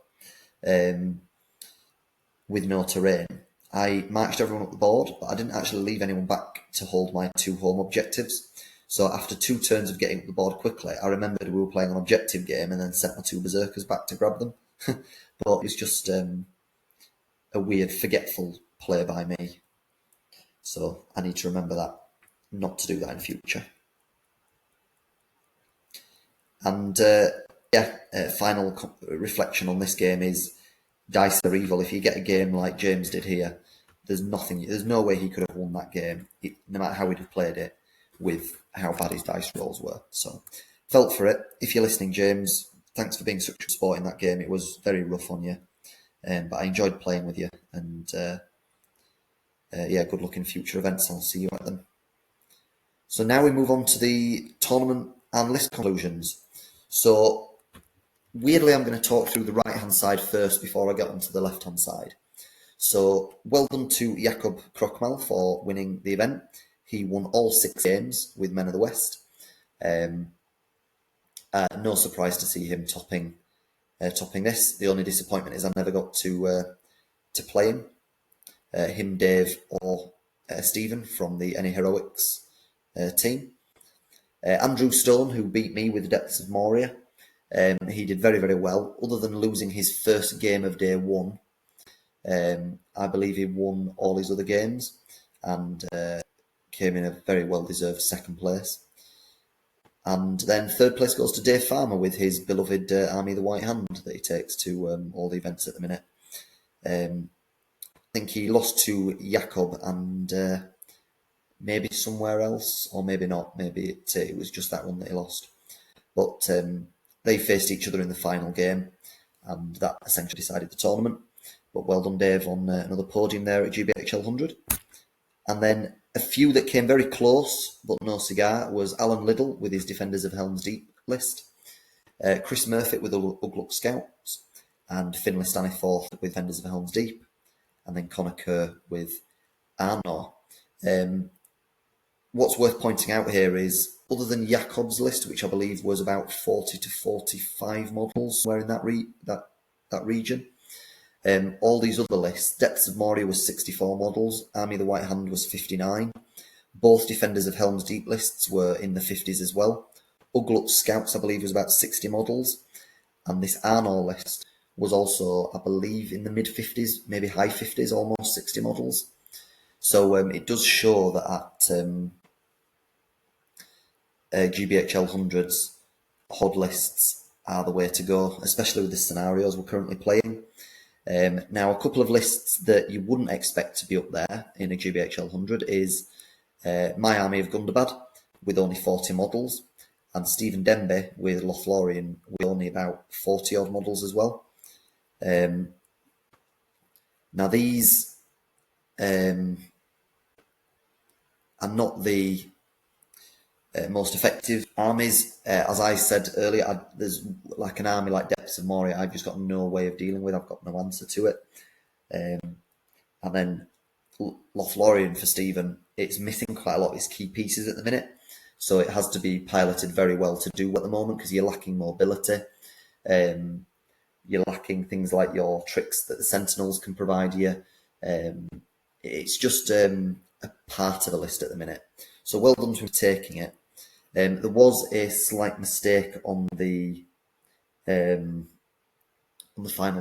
with no terrain. I marched everyone up the board, but I didn't actually leave anyone back to hold my 2 home objectives. So after 2 turns of getting up the board quickly, I remembered we were playing an objective game and then sent my 2 berserkers back to grab them. But it was just a weird, forgetful play by me. So I need to remember that, not to do that in future. And final reflection on this game is dice are evil. If you get a game like James did here, there's no way he could have won that game, no matter how he'd have played it, with how bad his dice rolls were. So felt for it. If you're listening, James, thanks for being such a sport in that game. It was very rough on you, but I enjoyed playing with you, and good luck in future events. I'll see you at them. So now we move on to the tournament and list conclusions. So weirdly, I'm going to talk through the right-hand side first before I get onto the left-hand side. So well done to Jakob Krockmal for winning the event. He won all 6 games with Men of the West. No surprise to see him topping this. The only disappointment is I never got to play him. Him, Dave, or Stephen from the Any Heroics team. Andrew Stone, who beat me with the Depths of Moria. He did very, very well. Other than losing his first game of day 1, I believe he won all his other games and came in a very well-deserved 2nd place. And then 3rd place goes to Dave Farmer with his beloved Army of the White Hand that he takes to all the events at the minute. I think he lost to Jakob and maybe somewhere else, or maybe not. Maybe it was just that one that he lost. But they faced each other in the final game, and that essentially decided the tournament. But well done, Dave, on another podium there at GBHL 100. And then a few that came very close, but no cigar, was Alan Liddell with his Defenders of Helm's Deep list, Chris Murphy with the Ugluk Scouts, and Finlay Staniforth with Defenders of Helm's Deep, and then Connor Kerr with Arnor. what's worth pointing out here is, other than Jakob's list, which I believe was about 40 to 45 models somewhere in that region, all these other lists, Depths of Moria was 64 models, Army of the White Hand was 59, both Defenders of Helm's Deep lists were in the 50s as well. Ugluk's Scouts, I believe, was about 60 models, and this Arnor list was also, I believe, in the mid-50s, maybe high 50s, almost 60 models. So it does show that at GBHL hundreds, HOD lists are the way to go, especially with the scenarios we're currently playing. Now, a couple of lists that you wouldn't expect to be up there in a GBHL 100 is My Army of Gundabad with only 40 models, and Stephen Denby with Lothlorien with only about 40 odd models as well. Now, these are not the most effective armies. As I said earlier, there's like an army like Depths of Moria, I've just got no way of dealing with. I've got no answer to it. And then Lothlorien for Stephen, it's missing quite a lot of its key pieces at the minute. So it has to be piloted very well to do at the moment, because you're lacking mobility. You're lacking things like your tricks that the Sentinels can provide you. It's just a part of a list at the minute. So well done to him taking it. There was a slight mistake on the final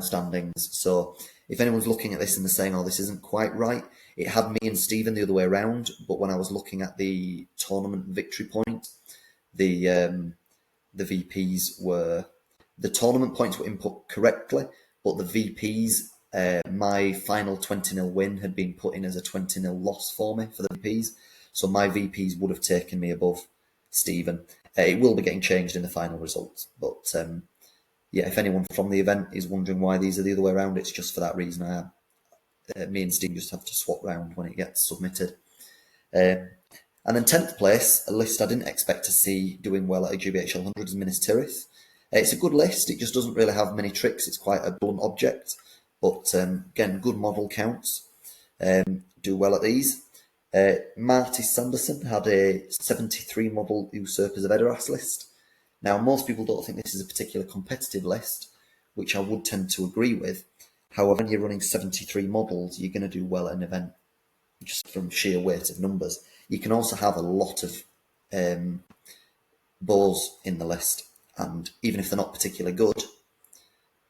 standings. So if anyone's looking at this and they're saying, "Oh, this isn't quite right," it had me and Stephen the other way around. But when I was looking at the tournament victory point, the VPs were, the tournament points were input correctly, but the VPs, my final 20-0 win had been put in as a 20-0 loss for me for the VPs. So my VPs would have taken me above Stephen. It will be getting changed in the final results, but yeah, if anyone from the event is wondering why these are the other way around, it's just for that reason. Me and Steve just have to swap round when it gets submitted. And then 10th place, a list I didn't expect to see doing well at a GBHL 100 is Minas Tirith. It's a good list, it just doesn't really have many tricks, it's quite a blunt object, but again, good model counts, do well at these. Marty Sanderson had a 73 model Usurpers of Edoras list. Now, most people don't think this is a particular competitive list, which I would tend to agree with. However, when you're running 73 models, you're going to do well at an event, just from sheer weight of numbers. You can also have a lot of bows in the list, and even if they're not particularly good,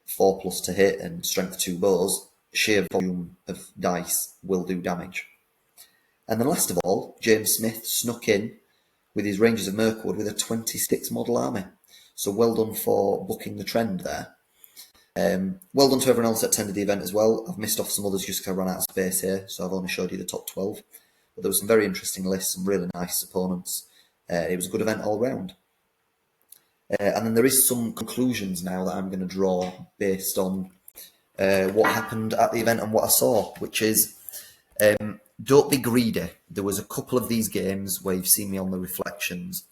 4+ to hit and strength 2 bows, sheer volume of dice will do damage. And then last of all, James Smith snuck in with his Rangers of Mirkwood with a 26 model army. So well done for bucking the trend there. Well done to everyone else that attended the event as well. I've missed off some others just because I ran out of space here, so I've only showed you the top 12. But there were some very interesting lists, some really nice opponents. It was a good event all round. And then there is some conclusions now that I'm going to draw based on what happened at the event and what I saw, which is don't be greedy. There was a couple of these games where you've seen me on the reflections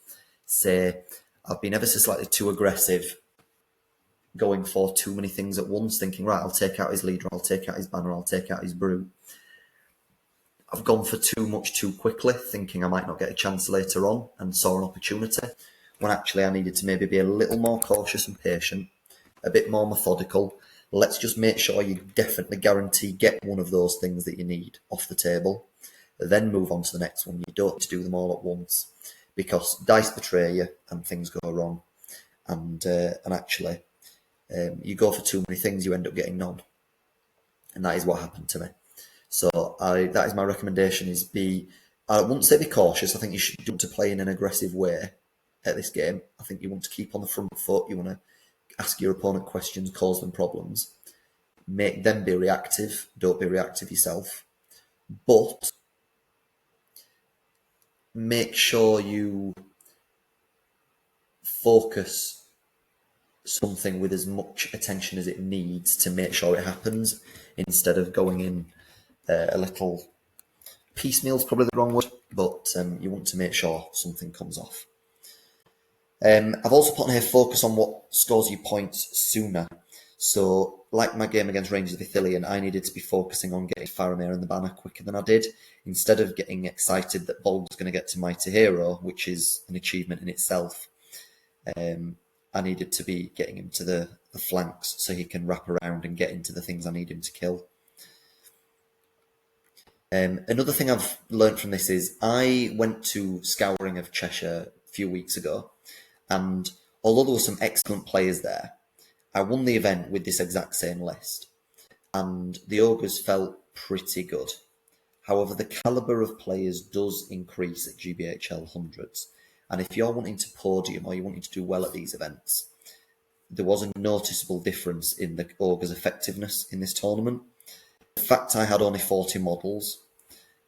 say I've been ever so slightly too aggressive, going for too many things at once, thinking, right, I'll take out his leader, I'll take out his banner, I'll take out his brute. I've gone for too much too quickly, thinking I might not get a chance later on, and saw an opportunity, when actually I needed to maybe be a little more cautious and patient, a bit more methodical. Let's just make sure you definitely guarantee get one of those things that you need off the table, then move on to the next one. You don't need to do them all at once, because dice betray you and things go wrong, and actually you go for too many things, you end up getting none, and that is what happened to me. So that is my recommendation: is I wouldn't say be cautious. I think you should want to play in an aggressive way at this game. I think you want to keep on the front foot. You want to ask your opponent questions, cause them problems, make them be reactive. Don't be reactive yourself, but make sure you focus something with as much attention as it needs to make sure it happens, instead of going in a little piecemeal is probably the wrong word, but you want to make sure something comes off. I've also put on here focus on what scores you points sooner. So like my game against Rangers of Ithilien, I needed to be focusing on getting Faramir and the banner quicker than I did. Instead of getting excited that Bolg's going to get to Mighty Hero, which is an achievement in itself, I needed to be getting him to the flanks so he can wrap around and get into the things I need him to kill. Another thing I've learned from this is I went to Scouring of Cheshire a few weeks ago, and although there were some excellent players there, I won the event with this exact same list, and the Ogres felt pretty good. However, the calibre of players does increase at GBHL hundreds, and if you're wanting to podium or you're wanting to do well at these events, there was a noticeable difference in the Ogres' effectiveness in this tournament. The fact I had only 40 models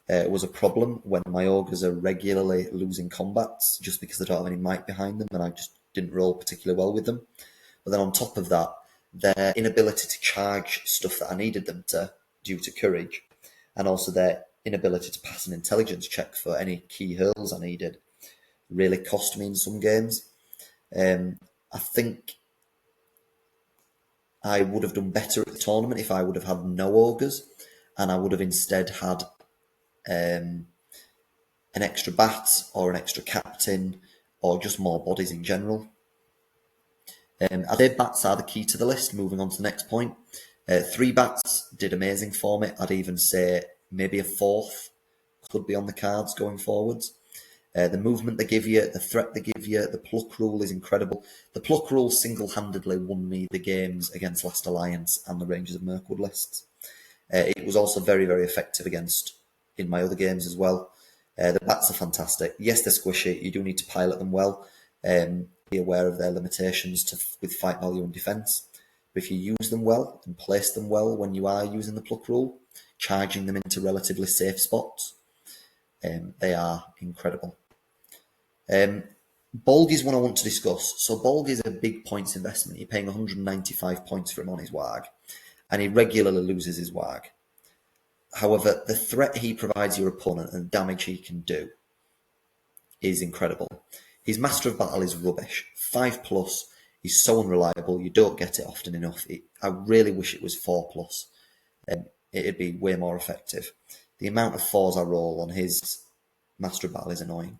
was a problem when my Ogres are regularly losing combats just because they don't have any might behind them, and I just didn't roll particularly well with them. But then on top of that, their inability to charge stuff that I needed them to due to courage, and also their inability to pass an intelligence check for any key hurls I needed, really cost me in some games. I think I would have done better at the tournament if I would have had no Ogres, and I would have instead had an extra bat or an extra captain or just more bodies in general. I'd say bats are the key to the list. Moving on to the next point. 3 bats did amazing for me. I'd even say maybe a 4th could be on the cards going forwards. The movement they give you, the threat they give you, the pluck rule is incredible. The pluck rule single-handedly won me the games against Last Alliance and the Rangers of Mirkwood lists. It was also very, very effective in my other games as well. The bats are fantastic. Yes, they're squishy. You do need to pilot them well. Be aware of their limitations with fight value and defence. But if you use them well and place them well when you are using the pluck rule, charging them into relatively safe spots, they are incredible. Bolg is one I want to discuss. So Bolg is a big points investment. You're paying 195 points for him on his WAG, and he regularly loses his WAG. However, the threat he provides your opponent and the damage he can do is incredible. His Master of Battle is rubbish. 5+, he's so unreliable, you don't get it often enough. I really wish it was 4+. It'd be way more effective. The amount of 4s I roll on his Master of Battle is annoying.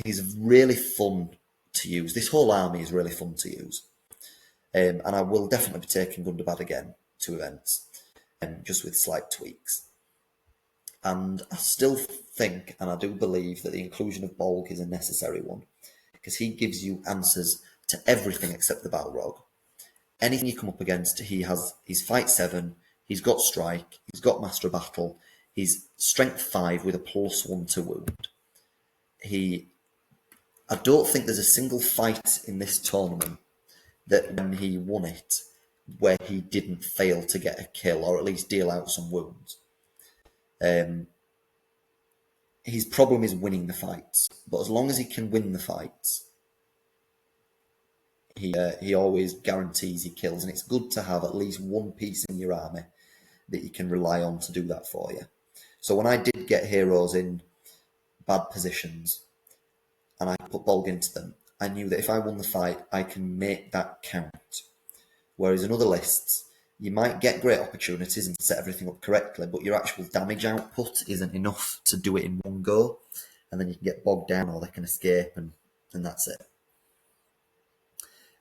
He's really fun to use. This whole army is really fun to use. And I will definitely be taking Gundabad again to events, just with slight tweaks. And I still think, and I do believe, that the inclusion of Bolg is a necessary one, because he gives you answers to everything except the Balrog. Anything you come up against, he's fight 7, he's got strike, he's got Master of Battle, he's strength 5 with a +1 to wound. I don't think there's a single fight in this tournament that when he won it, where he didn't fail to get a kill or at least deal out some wounds. His problem is winning the fights, but as long as he can win the fights, he always guarantees he kills, and it's good to have at least one piece in your army that you can rely on to do that for you. So when I did get heroes in bad positions and I put Bolg into them, I knew that if I won the fight, I can make that count. Whereas in other lists, you might get great opportunities and set everything up correctly, but your actual damage output isn't enough to do it in one go, and then you can get bogged down or they can escape, and that's it.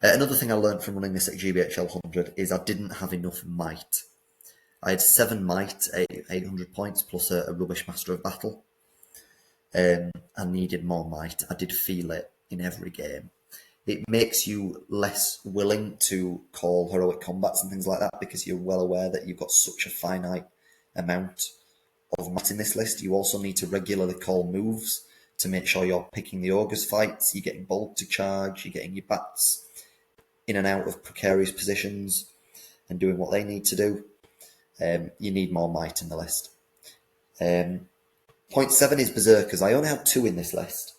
Another thing I learned from running this at GBHL 100 is I didn't have enough might. I had 7 might, 800 points, plus a rubbish Master of Battle. I needed more might. I did feel it in every game. It makes you less willing to call heroic combats and things like that because you're well aware that you've got such a finite amount of might in this list. You also need to regularly call moves to make sure you're picking the Ogres fights, you're getting Bolg to charge, you're getting your bats in and out of precarious positions and doing what they need to do. You need more might in the list. Point 7 is Berserkers. I only had 2 in this list.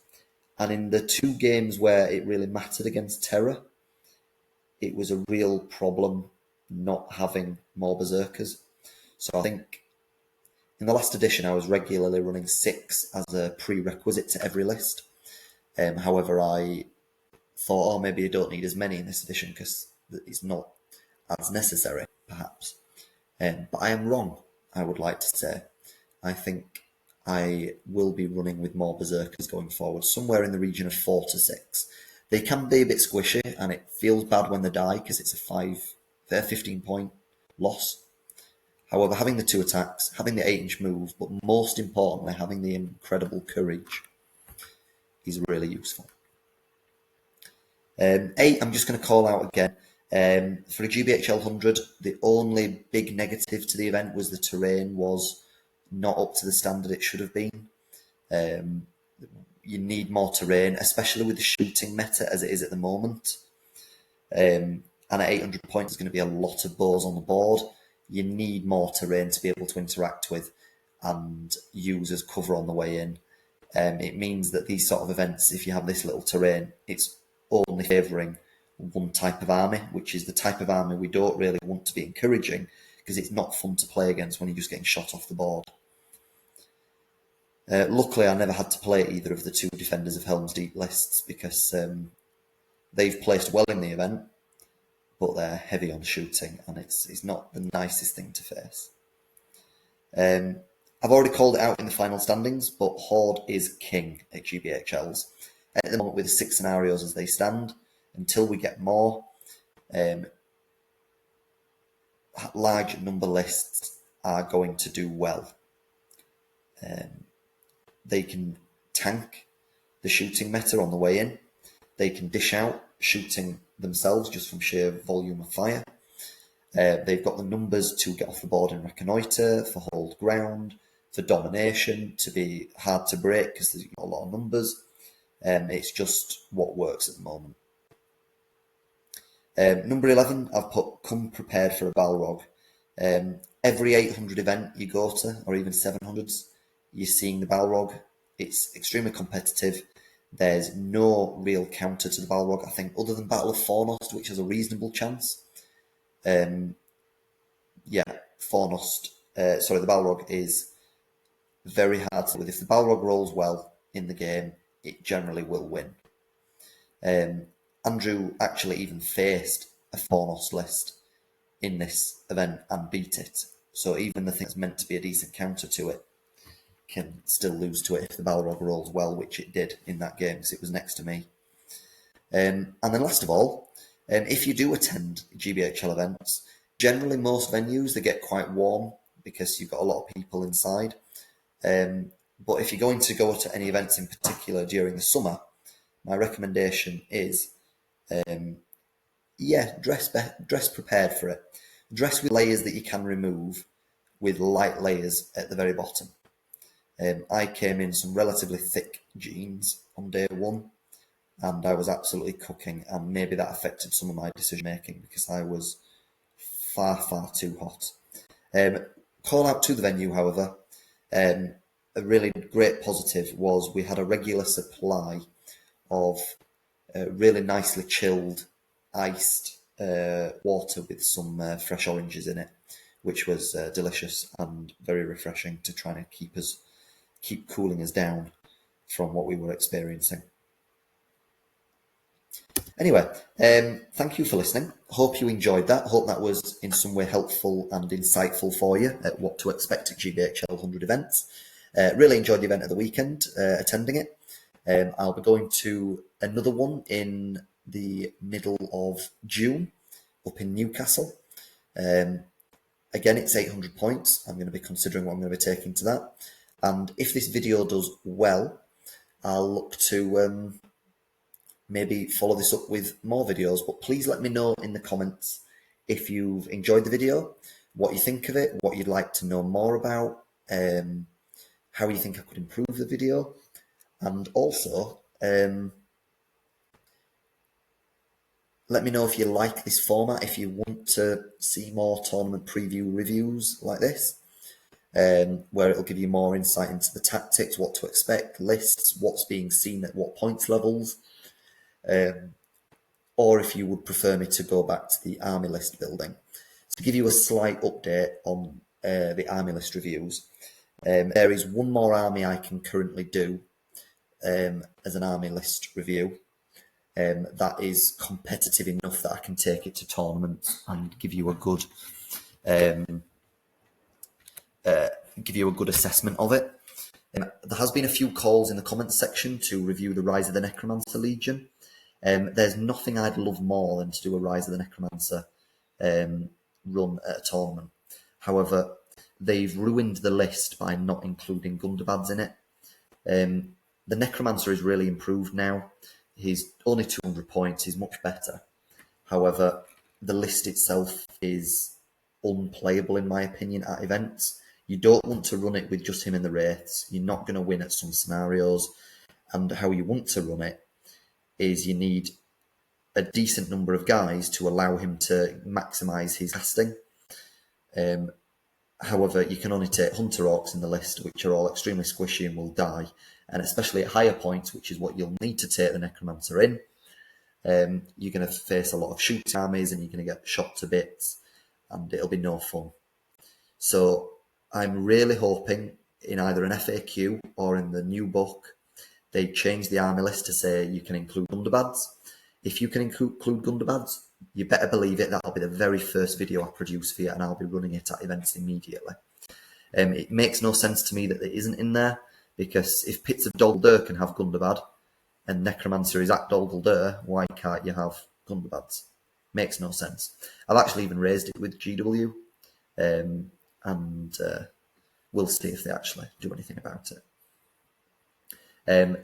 And in the 2 games where it really mattered against Terror, it was a real problem not having more Berserkers. So I think in the last edition, I was regularly running 6 as a prerequisite to every list. However, I thought, maybe you don't need as many in this edition because it's not as necessary, perhaps. But I am wrong, I would like to say. I think I will be running with more Berserkers going forward, somewhere in the region of 4 to 6. They can be a bit squishy, and it feels bad when they die because it's a 15 point loss. However, having the 2 attacks, having the 8-inch move, but most importantly, having the incredible courage is really useful. 8, I'm just going to call out again. For a GBHL 100, the only big negative to the event was the terrain was not up to the standard it should have been. You need more terrain, especially with the shooting meta as it is at the moment. And at 800 points, there's going to be a lot of bows on the board. You need more terrain to be able to interact with and use as cover on the way in. It means that these sort of events, if you have this little terrain, it's only favouring one type of army, which is the type of army we don't really want to be encouraging because it's not fun to play against when you're just getting shot off the board. Luckily, I never had to play either of the 2 defenders of Helm's Deep lists because they've placed well in the event, but they're heavy on shooting and it's not the nicest thing to face. I've already called it out in the final standings, but Horde is king at GBHLs. At the moment, with the 6 scenarios as they stand, until we get more, large number lists are going to do well. They can tank the shooting meta on the way in. They can dish out shooting themselves just from sheer volume of fire. They've got the numbers to get off the board in Reconnoitre, for hold ground, for Domination, to be hard to break because there's a lot of numbers. It's just what works at the moment. Number 11, I've put come prepared for a Balrog. Every 800 event you go to, or even 700s, you're seeing the Balrog. It's extremely competitive. There's no real counter to the Balrog, I think, other than Battle of Fornost, which has a reasonable chance. The Balrog is very hard to with. If the Balrog rolls well in the game, it generally will win. Andrew actually even faced a Fornost list in this event and beat it. So even the thing that's meant to be a decent counter to it can still lose to it if the Balrog rolls well, which it did in that game because it was next to me. And then last of all, if you do attend GBHL events, generally most venues, they get quite warm because you've got a lot of people inside. But if you're going to go to any events in particular during the summer, my recommendation is, dress prepared for it. Dress with layers that you can remove, with light layers at the very bottom. I came in some relatively thick jeans on day 1, and I was absolutely cooking, and maybe that affected some of my decision making because I was far, far too hot. Call out to the venue, however. A really great positive was we had a regular supply of really nicely chilled, iced water with some fresh oranges in it, which was delicious and very refreshing to try and keep cooling us down from what we were experiencing. Anyway, thank you for listening. Hope you enjoyed that. Hope that was in some way helpful and insightful for you at what to expect at GBHL 100 events. Really enjoyed the event of the weekend, attending it. I'll be going to another one in the middle of June up in Newcastle. Again, it's 800 points. I'm going to be considering what I'm going to be taking to that. And if this video does well, I'll look to maybe follow this up with more videos. But please let me know in the comments if you've enjoyed the video, what you think of it, what you'd like to know more about, how you think I could improve the video. And also, let me know if you like this format, if you want to see more tournament preview reviews like this, where it'll give you more insight into the tactics, what to expect, lists, what's being seen at what points levels, or if you would prefer me to go back to the army list building. To give you a slight update on the army list reviews, there is one more army I can currently do as an army list review. that is competitive enough that I can take it to tournaments and give you a good assessment of it. There has been a few calls in the comments section to review the Rise of the Necromancer Legion. There's nothing I'd love more than to do a Rise of the Necromancer run at a tournament. However, they've ruined the list by not including Gundabads in it. The Necromancer is really improved now. He's only 200 points, he's much better. However, the list itself is unplayable in my opinion at events. You don't want to run it with just him in the wraiths. You're not going to win at some scenarios. And how you want to run it is you need a decent number of guys to allow him to maximise his casting. However, you can only take Hunter Orcs in the list, which are all extremely squishy and will die. And especially at higher points, which is what you'll need to take the Necromancer in, you're going to face a lot of shooting armies and you're going to get shot to bits and it'll be no fun. So I'm really hoping in either an FAQ or in the new book, they change the army list to say you can include Gundabads. If you can include Gundabads, you better believe it, that'll be the very first video I produce for you and I'll be running it at events immediately. It makes no sense to me that it isn't in there, because if Pits of Dol Guldur can have Gundabad and Necromancer is at Dol Guldur, why can't you have Gundabads? Makes no sense. I've actually even raised it with GW, and we'll see if they actually do anything about it.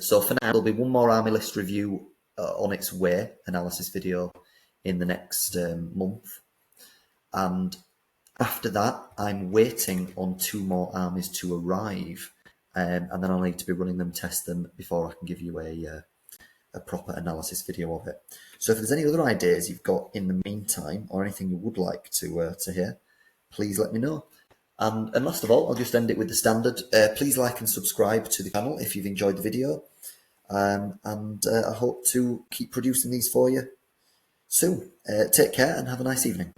So for now, there'll be one more army list review on its way, analysis video, in the next month. And after that, I'm waiting on 2 more armies to arrive, and then I'll need to be running them, test them, before I can give you a proper analysis video of it. So if there's any other ideas you've got in the meantime, or anything you would like to hear, please let me know. And last of all, I'll just end it with the standard. Please like and subscribe to the channel if you've enjoyed the video. And I hope to keep producing these for you soon. Take care and have a nice evening.